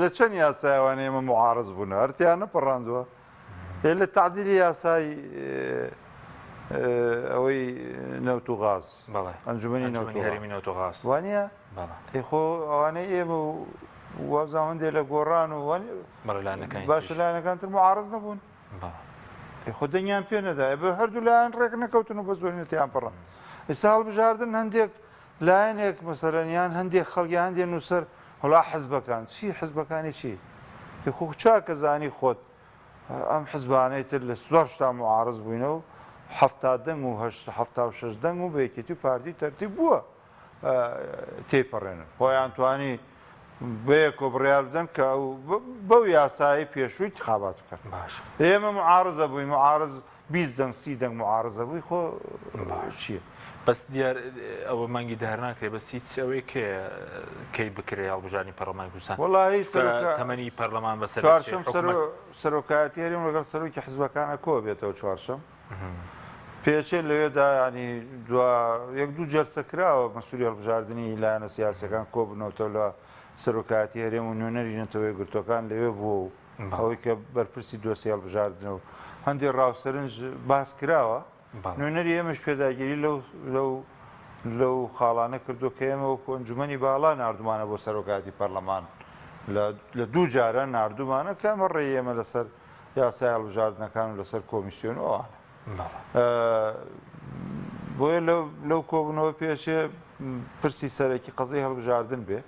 لە چەند یاسایوان ئێمە معارز بوون هەرتیان نەپەڕاندووە لە تعدیلی یاسای ئەوەی نەوت و غاز ئەنجومەنی هەرێمی نەوت و غاز وانە خۆ ئەوانەی ئێمە و وازا هەندێک لە گۆڕان و باشە لایەنەکانتر معارز نەبوون خۆ دەنگیان پێ نەدایە بە هەردوو لایەن ڕێک نەکەوتن و بە زۆرینەتیان پەڕن ئێستا هەڵبژاردن هەندێک لایەنێک مەسەرەنیان هەندێک خەڵکی هەندێک نووسەر هەڵا حزبەکان چی حزبەکانی چی خۆ چاکە زانی خۆت ئەم حزبانەی تر لە زۆر شتا معارز بووینەوە 70 دەنگ و 76 دەنگ و بەیەکێتی و پارتی تەرتیب بووە تێپەڕێنن خۆیان توانی بەیەک و بڕیار بدەن کە بەو یاسایی پێشووی انتخابات بکەن ئێمە معارزە بووین معارز 20 دەنگ 30 دەنگ معارزە بووی خۆ چییە بەس دیار ئەوە مانگی داهر ناکرێت بەس هیچ ئەوەی کەی بکرێ هەڵبژارنی پەرلەمانی کوردستان وەڵاهی تەمەنی پەرلەمان بەسەر چوارشەم سەرۆکایەتی هەرێم لەگەڵ سەرۆکی حزبەکانە کۆ بێتەوە چوارشەم پێچێت لەوێدا ینی یەک دوو جەرسە کراوە مەسوولی هەڵبژاردننی لایەنە سیاسەکان کۆ بنەوتەوە لە سەرۆکایەتی هەرێم و نوێنەری نەتەوەی گرتوەکان لەوێ بوو و ئەوەی کە بەرپرسی دۆسی هەڵبژاردنەوە هەندێک ڕاوسەرنج باس کراوە نوێنەری ئێمەش پێداگیری لەو خاڵانە کردو کە ئێمە وەکو ئەنجومەنی باڵا نردومانە بۆ سەرۆکاتی پەرلەمان لە دوو جارە نردومانە کە ئەمە ڕێی ئێمە لەسەر یاسای هەڵبژاردنەکان و لەسەر کۆمیسیۆن ئەوانە بۆیە لەو کۆبوونەوە پێشێ پرسی سەرەکی قەزەی هەڵبژاردن بێ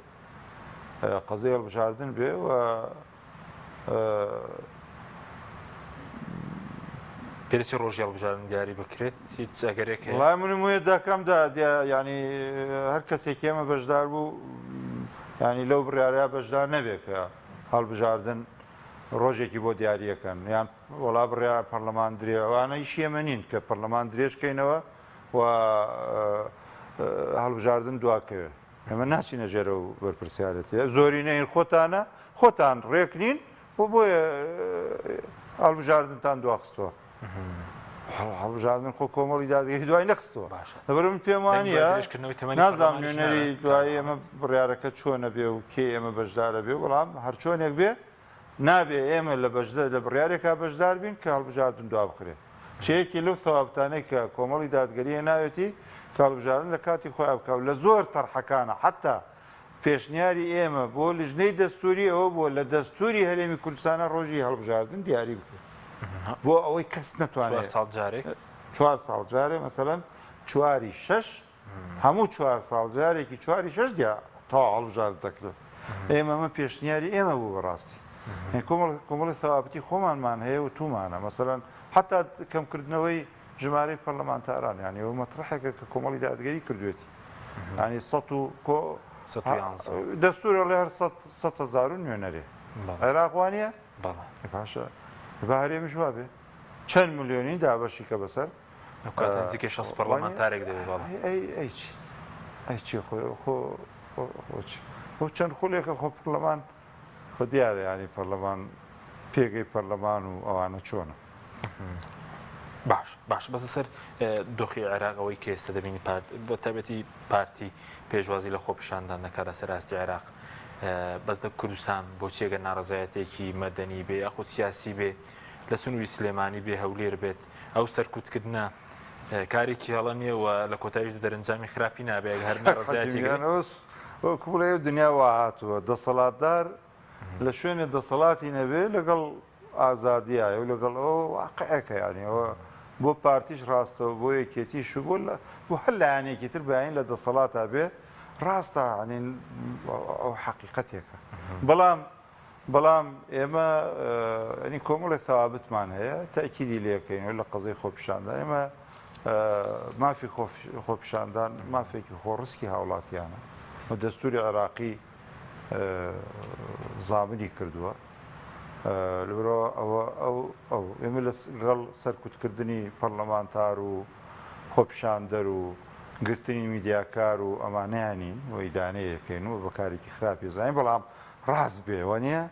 قەزەی هەڵبژاردن بێ و پێدەچی ڕۆژی هەڵبژاردن دیاری بکرێت هیچ ئەگەرێک وڵای من وێ داکەمدا ینی هەر کەسێک ئێمە بەشدار بوو ینی لەو بڕیارەیە بەشدار نەبێت کە هەڵبژاردن ڕۆژێکی بۆ دیاریەکەن یان وڵا بڕیا پەرلەمان درێوانە ئیشی ئێمە نین کە پەرلەمان درێژکەینەوە و هەڵبژاردن دواکەوێ ئێمە ناچینە ژێرە و بەرپرسیارەتی زۆرینەین خۆتان ڕێک نین بۆ بۆیە هەڵبژاردنتان دواخستەوە هەڵبژاردن خۆ کۆمەڵی دادگەری دوای نەخستەوە لەبەر من پێم وانە نازانم نوێنەری دوای ئێمە بڕیارەکە چۆنە بێ و کێ ئێمە بەشدارە بێ بەڵام هەر چۆنێک بێ نابێ ئێمە لە بڕیارێکا بەشدار بین کە هەڵبژاردن دوا بخرێت چەیەکی لەو تەواوبتانەی کە کۆمەڵی دادگەریە ناوێتی کە هەڵبژاردن لە کاتی خۆیان بکەوە لە زۆر تەرحەکانە حتا پێشنیاری ئێمە بۆ لیژنەی دەستوری ئەوە بۆ لە دەستوری هەرێمی کوردستانە ڕۆژی هەڵبژاردن دیاری بکرێت بۆ ئەوەی کەس نەتوانێت چوار ساڵ جارێ مەسەلەن چواری شەش هەموو چوار ساڵ جارێکی چواری شەش دیا تا هەڵبژاردن دەکرێت ئێمە ئەمە پێشنیاری ئێمە بوو بەڕاستی کۆمەڵی تەواوەتی خۆمانمان هەیە و تومانە مەسەلەن حتا کەمکردنەوەی ژمارەی پەرلەمانتاران یانی ئەوە مەطرحێکە کە کۆمەڵی دادگەری کردوێتی ینی دەستورە لە هەر 100,000 نوێنەرێ عێراقوانە پاشە هەرێمیش وا بێ چەند ملیۆنی دابەشی کە بەسەر نزیکە 6 پەرلەمانتارێک دەبێت چی خۆ چەند خولێکە خۆ پەرلەمان خۆ دیارە ینی پەرلەمان پێگەی پەرلەمان و ئەوانە چۆنە باش بەس سەر دۆخی عێراقەوەی کە ئێستا دەبینی بە تایبەتی پارتی پێشوازی لە خۆپیشاندان نەکارە سەراستی عێراق بەس لە کوردستان بۆچی ئەگەر ناڕزایەتێکی مەدەنی بێ یاخود سیاسی بێ لە سنووری سلێمانی بێ هەولێر بێت ئەو سەرکوتکردنە کارێکی هەڵە نییە و لە کۆتاییش دەرەنجامی خراپی نابێ هەر ناڕزایەتی کوڵێ دنیا وا هاتووە دەسەڵاتدار لە شوێنێ دەسەڵاتی نەبێ لەگەڵ ئازادیایە و لەگەڵ ئەوە واقعەکە یانیەوە بۆ پارتیش ڕاستەوە بۆ یەکێتیش بۆ هەر لایەنێکی تر بەین لە دەسەڵاتە بێ ڕاستە ئەو حەقیقەتێکە بەڵام ئێمە ئەنی کۆمەڵێک تەوابتمان هەیە تاکیدی لەکەین لە قەزەی خۆپیشاندان ئێمە مافی خۆپیشاندان مافێکی خۆڕسکی هاوڵاتیانە و دەستوری عێراقی زامنی کردووە لەبەرەوە ئەو ئێمە لەگەڵ سەرکوتکردنی پەرلەمانتار و خۆپیشاندەر و گرتنی میدیاکار و ئەمانیانین و ئیدانەیەکەین و بەکارێکی خراپی زانین بەڵام ڕاست بێوە نییە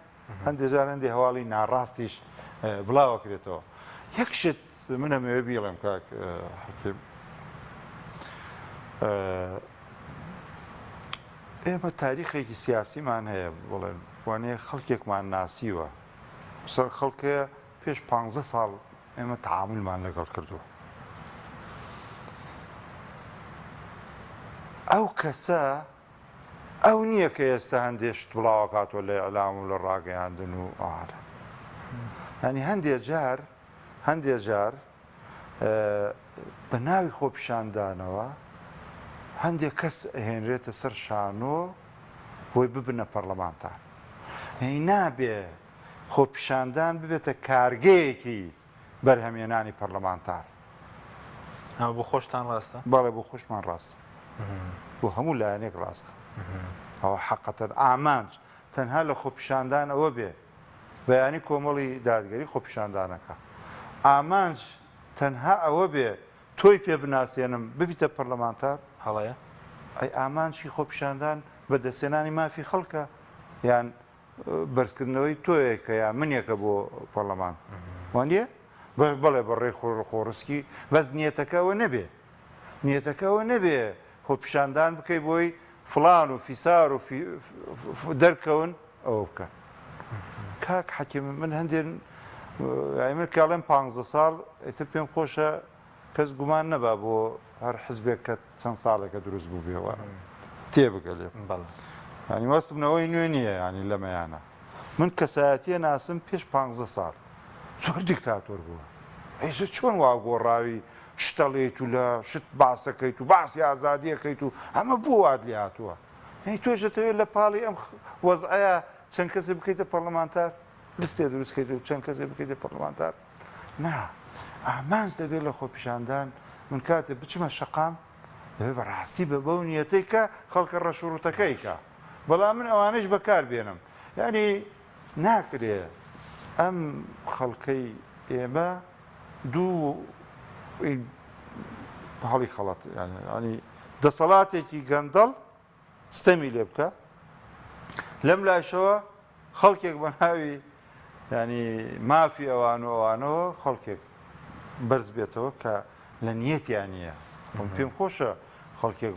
هەندێک جار هەندێک هەواڵی ناڕاستیش بڵاوەکرێتەوە من ئەمەوێ بیڵێم کاک حەکیم ئێمە تاریخێکی سیاسیمان هەیە بڵێن وانەیە خەڵکێکمان ناسیوە سەر خەڵکەیە پێش 15 ساڵ ئێمە تعاملمان لەگەڵ کردووە ئەو کەسە ئەو نییە کە ئێستا هەندێشت بڵاوە کاتۆ لە ئەلام و لە ڕاگەیاندن و ئاە ینی هەندێک جار بە ناوی خۆپیشاندانەوە هەندێک کەس هێنرێتە سەر شانۆ بۆی ببنە پەرلەمانتان هی نابێ خۆپیشاندان ببێتە کارگەیەکی بەرهەمێنانی پەرلەمانتار ئەمە بۆ خۆشتان ڕاستە؟ بەڵێ بۆ خۆشمان ڕاستە بۆ هەموو لایەنێک ڕاستە ئەوە حەقەتەن ئامانج تەنها لە خۆپیشاندان ئەوە بێ بەیانی کۆمەڵی دادگەری خۆپیشاندانەکە ئامانج تەنها ئەوە بێ تۆی پێ بناسیێنم ببیتە پەرلەمانتار هەڵەیە ئەی ئامانجی خۆپیشاندان بەدەستێنانی مافی خەڵکە یان بەرزکردنەوەی تۆیەکە یان منێکە بۆ پەرلەمان وانە بەڵێ بەڕێ خۆڕسکی بەس نیەتەکەەوە نەبێ نیەتەکەەوە نەبێ خۆپیشاندان بکەی بۆی فلان و فیسار و دەرکەون ئەوە بکە کاک حەکیم من هەندێک من کاڵێم 15 ساڵ ئیتر پێم خۆشە کەس گومان نەبا بۆ هەر حزبێک کە چەند ساڵێکە دروست بوو بێەوە تێبگەلێ ینی وەستبنەوەی نوێ نییە ینی لەمەیانە من کەسایەتیە ناسم پێش 15 ساڵ زۆر دیکتاتۆر بووە ئەیزە چۆن وا گۆڕاوی شتەڵێت و لە شت باسەکەیت و باسی ئازادیەکەیت و ئەمە بوو وات لێ هاتووە ئەی تۆژەتەوێت لە پاڵی ئەم وەزعەیە چەند کەسێ بکەیتە پەرلەمانتار لستێ دروستکەیت و چەند کەسێ بکەیتە پەرلەمانتار نا ئامانج دەبێت لە خۆپیشاندان من کاتێ بچمە شەقام دەبێت بەڕاستی بە بەو نیەتەی کە خەڵکە ڕەشوڕوتەکەی کە بەڵام من ئەوانەش بەکار بێنم ینی ناکرێ ئەم خەڵکەی ئێمە دوو هەڵی خەڵەت ینی دەسەڵاتێکی گەندەڵ ستەمی لێ بکە لەم لاشەوە خەڵکێک بە ناوی ینی مافی ئەوان و ئەوانەوە خەڵکێک بەرز بێتەوە کە لە نیەتیان نییە پێم خۆشە خەڵکێک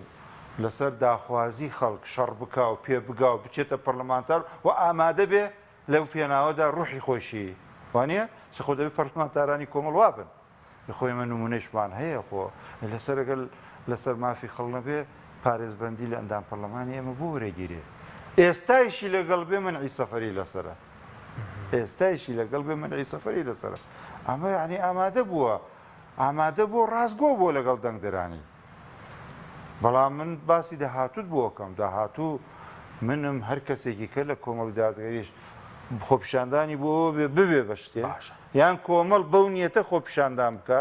لەسەر داخوازی خەڵک شەڕ بکە و پێ بگا و بچێتە پەرلەمانتار و ئامادە بێ لەو پێناوەدا ڕوحی خۆشی وانە چ خۆ دەبێت پەرلەمانتارانی کۆمەڵ وابن خۆی من نمونەشمان هەیە خۆ لەسەر ئەگەر لەسەر مافی خەڵ نەبێ پارێزبەندی لە ئەندام پەرلەمانی ئێمە بۆ وەرەگیرێ ئێستایشی لەگەڵ بێ منعی سەفەری لەسرە ئێستایشی لەگەڵ بێ منعی سەفەری لەسرە ئەمە یعنی ئامادە بووە ڕاستگۆ بۆ لەگەڵ دەنگدەرانی بەڵام من باسی داهاتوت بۆکەم داهاتوو منم هەر کەسێکی کە لە کۆمەڵی دادگەریش خۆپیشاندانی بۆ ببێ بە شتێ یان کۆمەڵ بەو نیەتە خۆپیشاندان بکە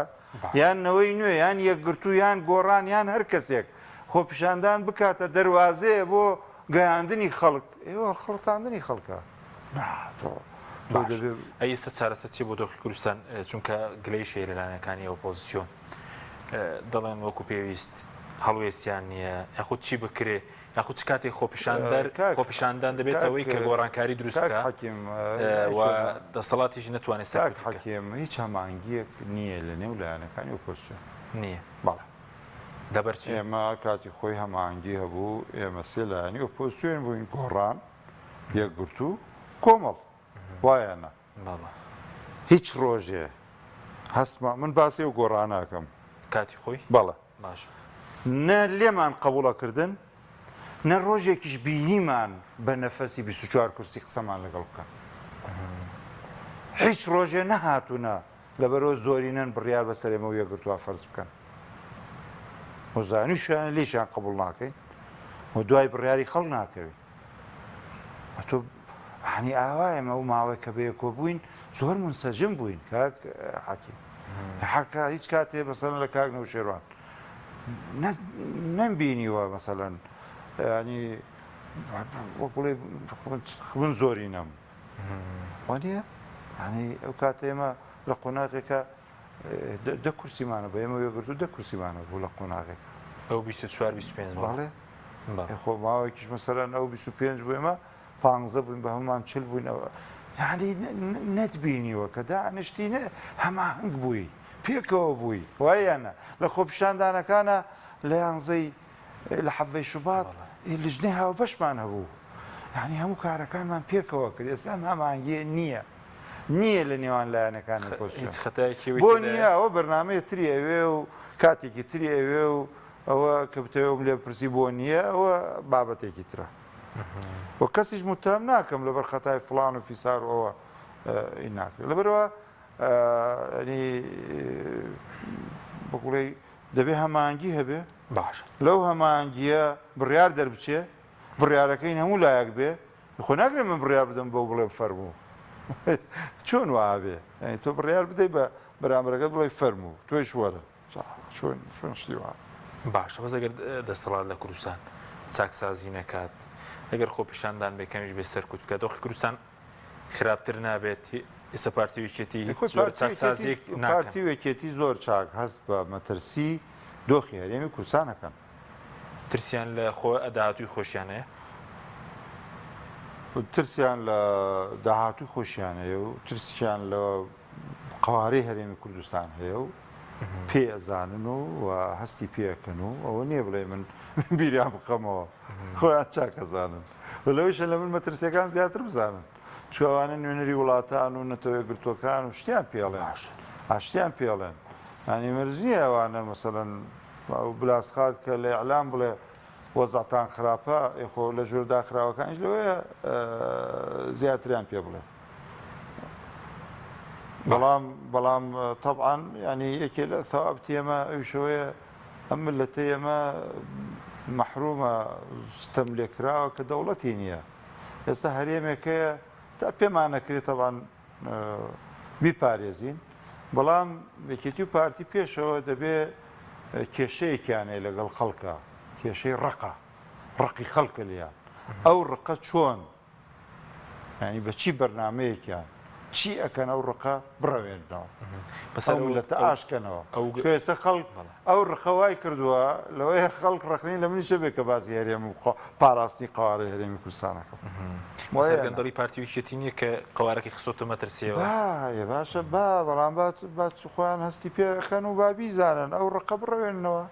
یان نەوەی نوێ یان یەکگرتو یان گۆڕان یان هەر کەسێک خۆپیشاندان بکاتە دەواازەیە بۆ گەیاندنی خەڵک ئێوە خەڵتاندنی خەڵکە ئەیستا چارەسەر چی بۆ دۆخی کوردستان چونکە گلەی شێ لەلایەنەکانی ئۆپۆزیسیۆن دەڵێن وەکو پێویست هەڵوێستیان نییە یاخود چی بکرێ یاخود چ کاتێک خۆپیشاندان دەبێتەوەی کە گۆڕانکاری دروستکە و دەسەڵاتیش نەتوانێت سەر حەکیم هیچ هەمانگیەک نییە لە نێو لایەنەکانی ئۆپۆزیسیۆن نییە بەڵێ دەبەرچی ئێمە کاتی خۆی هەمانگی هەبوو ئێمە سێ لایەنی ئۆپۆزیسیۆن بووین گۆڕان یەکگرتو کۆمەڵ وایەنە هیچ ڕۆژێ هەستما من باسی و گۆڕاناکەم کاتی خۆی بەڵێ باش نە لێمان قبوڵەکردن نە ڕۆژێکیش بینیمان بە نەفەسی 24 کورسی قسەمان لەگەڵ بکەن هیچ ڕۆژێ نەهاتوونە لەبەرەوە زۆرینەن بڕیار بەسەرێمە و یەکگرتووە فەرز بکەن وەزانی شویانە لێشیان قبوڵ ناکەین و دوای بڕیاری خەڵ ناکەوی تۆ هەنی ئاوایەمە و ماوەی کە بەیەکۆ بووین زۆر منسەجم بووین کاک حەکیم حەکا هیچ کاتێ بەسەرن لە کاک نەوشێڕوان نەمبینیوە مەسەلەن ینی وەکڵێ من زۆری نەم وانە ینی ئەو کاتە ئێمە لە قۆناغێکە دە کورسیمانە بە ئێمە وێگرتو دە کورسیمانە بوو لە قۆناغێکە ئەو 24 باڵێ خۆ ماوەیەکیش مەسەرەن ئەو 25 بوو ئێمە 15 بووین بە هەمومان چل بووینەوە یعنی نەتبینیوە کە دانیشتی هەماهنگ بووی پێکەوە بووی وایەنە لە خۆپیشاندانەکانە لە یانزەی لە حەڤەی شوبات لژنەی هاو بەشمان هەبوو یعنی هەموو کارەکانمان پێکەوە کرد ئێستا هەمانگیە نییە لە نێوان لایەنەکانی کۆسیۆن بۆ نییە ئەوە بەرنامەیە تری ئەوێ و کاتێکی تری ئەوێ و ئەوە کە بتەوێم لێ پرسی بۆ نییە ئەوە بابەتێکی ترە و کەسیش متهم ناکەم لەبەر خەتای فڵان و فیسار ئەوە ناکرێت لەبەرەوە بەقوڵی دەبێ هەمانگی هەبێ باش لەو هەمانگیە بڕیار دەربچێ بڕیارەکەی هەموو لایەک بێ خۆ ناگرێت من بڕیار بدەم بۆ بڵێ فەرموو چۆن وابێ تۆ بڕیار بدەی بە بەرامبەرەکەت بڵێ فەرموو تۆیش وەرە چۆن شتی وە باشە بەس ئەگەر دەسەڵات لە کوردستان چاکسازی نەکات ئەگەر خۆپیشاندان بێکەمیش بێ سەرکوت بکات دۆخی کوردستان خراپتر نابێت ئێستا پارتیویکێتی چاکسازی پارتی وێکێتی زۆر چاک هەست بە مەترسی دۆخی هەرێمی کوردستانەکەن ترسیان لە خۆ ئەداهاتووی خۆشیانەیە ترسیان لە داهاتوی خۆشیانەیە و ترسیان لە قوارەی هەرێمی کوردستان هەیە و پێ ئەزانن و هەستی پێەکەن و ئەوە نییە بڵێ من بیریان بخەمەوە خۆیان چاکەزانن لەوەیشە لە من مەترسیەکان زیاتر بزانن چوانە نوێنەری وڵاتان و نەتەوەی گرتوەکان و شتیان پێڵێن ئاشتیان پێڵێن ئەنی مەرجنیە ئەوانە مەسەڵەن بلاسخات کە لە ئەعلام بڵێ وەزعتان خراپە خۆ لە ژۆر داخراوەکانش لەوەیە زیاتریان پێ بڵێ بەڵام طبعاً ینی یەکێ لە ثەوابتی ئێمە ئەویشەوەیە ئەم ملەتەی ئێمە مەحرومە ستەم لێکراوە کە دەوڵەتی نییە ئێستا هەرێمێکەیە تا پێمان نەکرێت طبعاً بیپارێزین بەڵام یەکێتی و پارتی پێشەوە دەبێ کێشەیەکیانەیە لەگەڵ خەڵکە کێشەی ڕقی خەڵکە لیان ئەو ڕقە چۆن ینی بە چی بەرنمەیەکیان چی ئەکەن ئەو ڕقە بڕەوێنەوە بەسەرلەتە ئاشکەنەوە ئێستا خەڵک ئەو ڕقەوای کردووە لەوەیە خەڵک ڕقنی لە منیشە بێ کە باسی هەرێم و پاراستنی قوارەی هەرێمی کوردستانەکە گەندەڵی پارتیویکێتی نییە کە قوارەکەی خسۆتە مەترسیەوە باشە بەڵام خۆیان هەستی پێخەن و بابیزانن ئەو ڕقە بڕەوێنەوە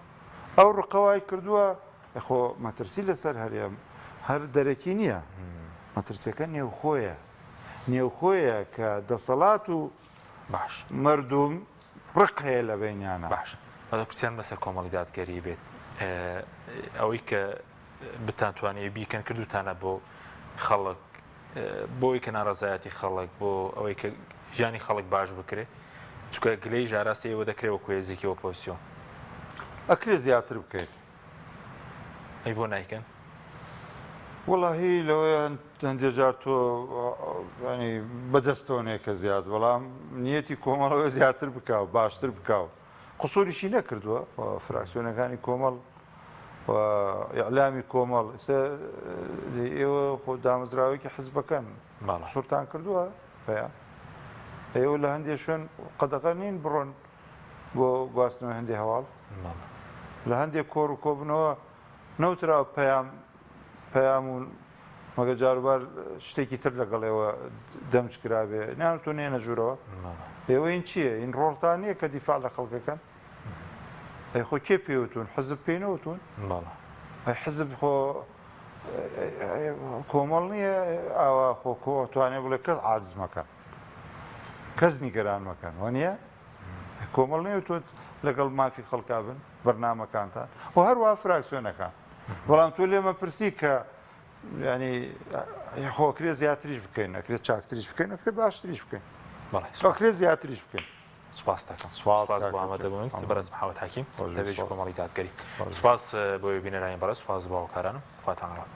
ئەو ڕقەوای کردووە خۆ مەترسی لەسەر هەرێم هەر دەرەکی نییە مەترسەکە نێوخۆیە کە دەسەڵات و باش مردم ڕق هەیە لە بینیانە باش پرسیان بەسەر کۆمەڵی دادگەری بێت ئەوەی کە بتانتوانێ بیکەن کردوتانە بۆ خەڵک بۆی کە ناڕزایەتی خەڵک بۆ ئەوەی کە ژیانی خەڵک باش بکرێت چکە گلەی ژاراسیەوە دەکرێەوە کوێزێکی ئۆپۆزیسیۆن ئەکرێ زیاتر بکەیت ئەی بۆ نایکەن وەڵاهی لەوەیە هەندێک جار تۆ ینی بەدەستۆنێکە زیاد بەڵام نیەتی کۆمەڵەوە زیاتر بکاو باشتر بکاو قسووریشی نەکردووە فراکسیۆنەکانی کۆمەڵ ئیعلامی کۆمەڵ ئێوە خۆ دامەزراوێکی حزبەکەن سوورتان کردووە پێیان ئێوە لە هەندێک شوێن قەدەغە نین بڕۆن بۆ گواستنەوە هەندێک هەواڵ لە هەندێک کۆڕ و کۆبنەوە نەوتراوە پەیام و مەگە جاروبار شتێکی تر لەگەڵێەوە دەمج کرابێ نانتون نێنە ژوورەوە ئێوە این چییە؟ این ڕۆڵتان نییە کە دیفاع لە خەڵکەکەن ئەی خۆ کێ پێوتون حزب پێینەوتون ئەی حزب خۆ کۆمەڵ نییە ئاوا خۆ توانێ بڵێ کەس عاجز مەکەن کەس نیگەران مەکەن وە نییە؟ کۆمەڵ نێوتوت لەگەڵ مافی خەڵکا بن بەرنامەکانتان و هەروە فراکسیۆنەکان بەڵام تۆ لێمە پرسی کە ینی خۆکرێ زیاتریش بکەین ئەکرێت چاکتریش بکەین ئەکرێت باشتریش بکەین ئەکرێت زیاتریش بکەین سپاس دەکەم سپاس بۆ ئامادەبوون بەرز محەممەد حەکیم لەبێژ کۆمەڵی دادگەری سپاس بۆ بینەرانی بەرز سپاس بۆ هاوکارانم خواتان ڕات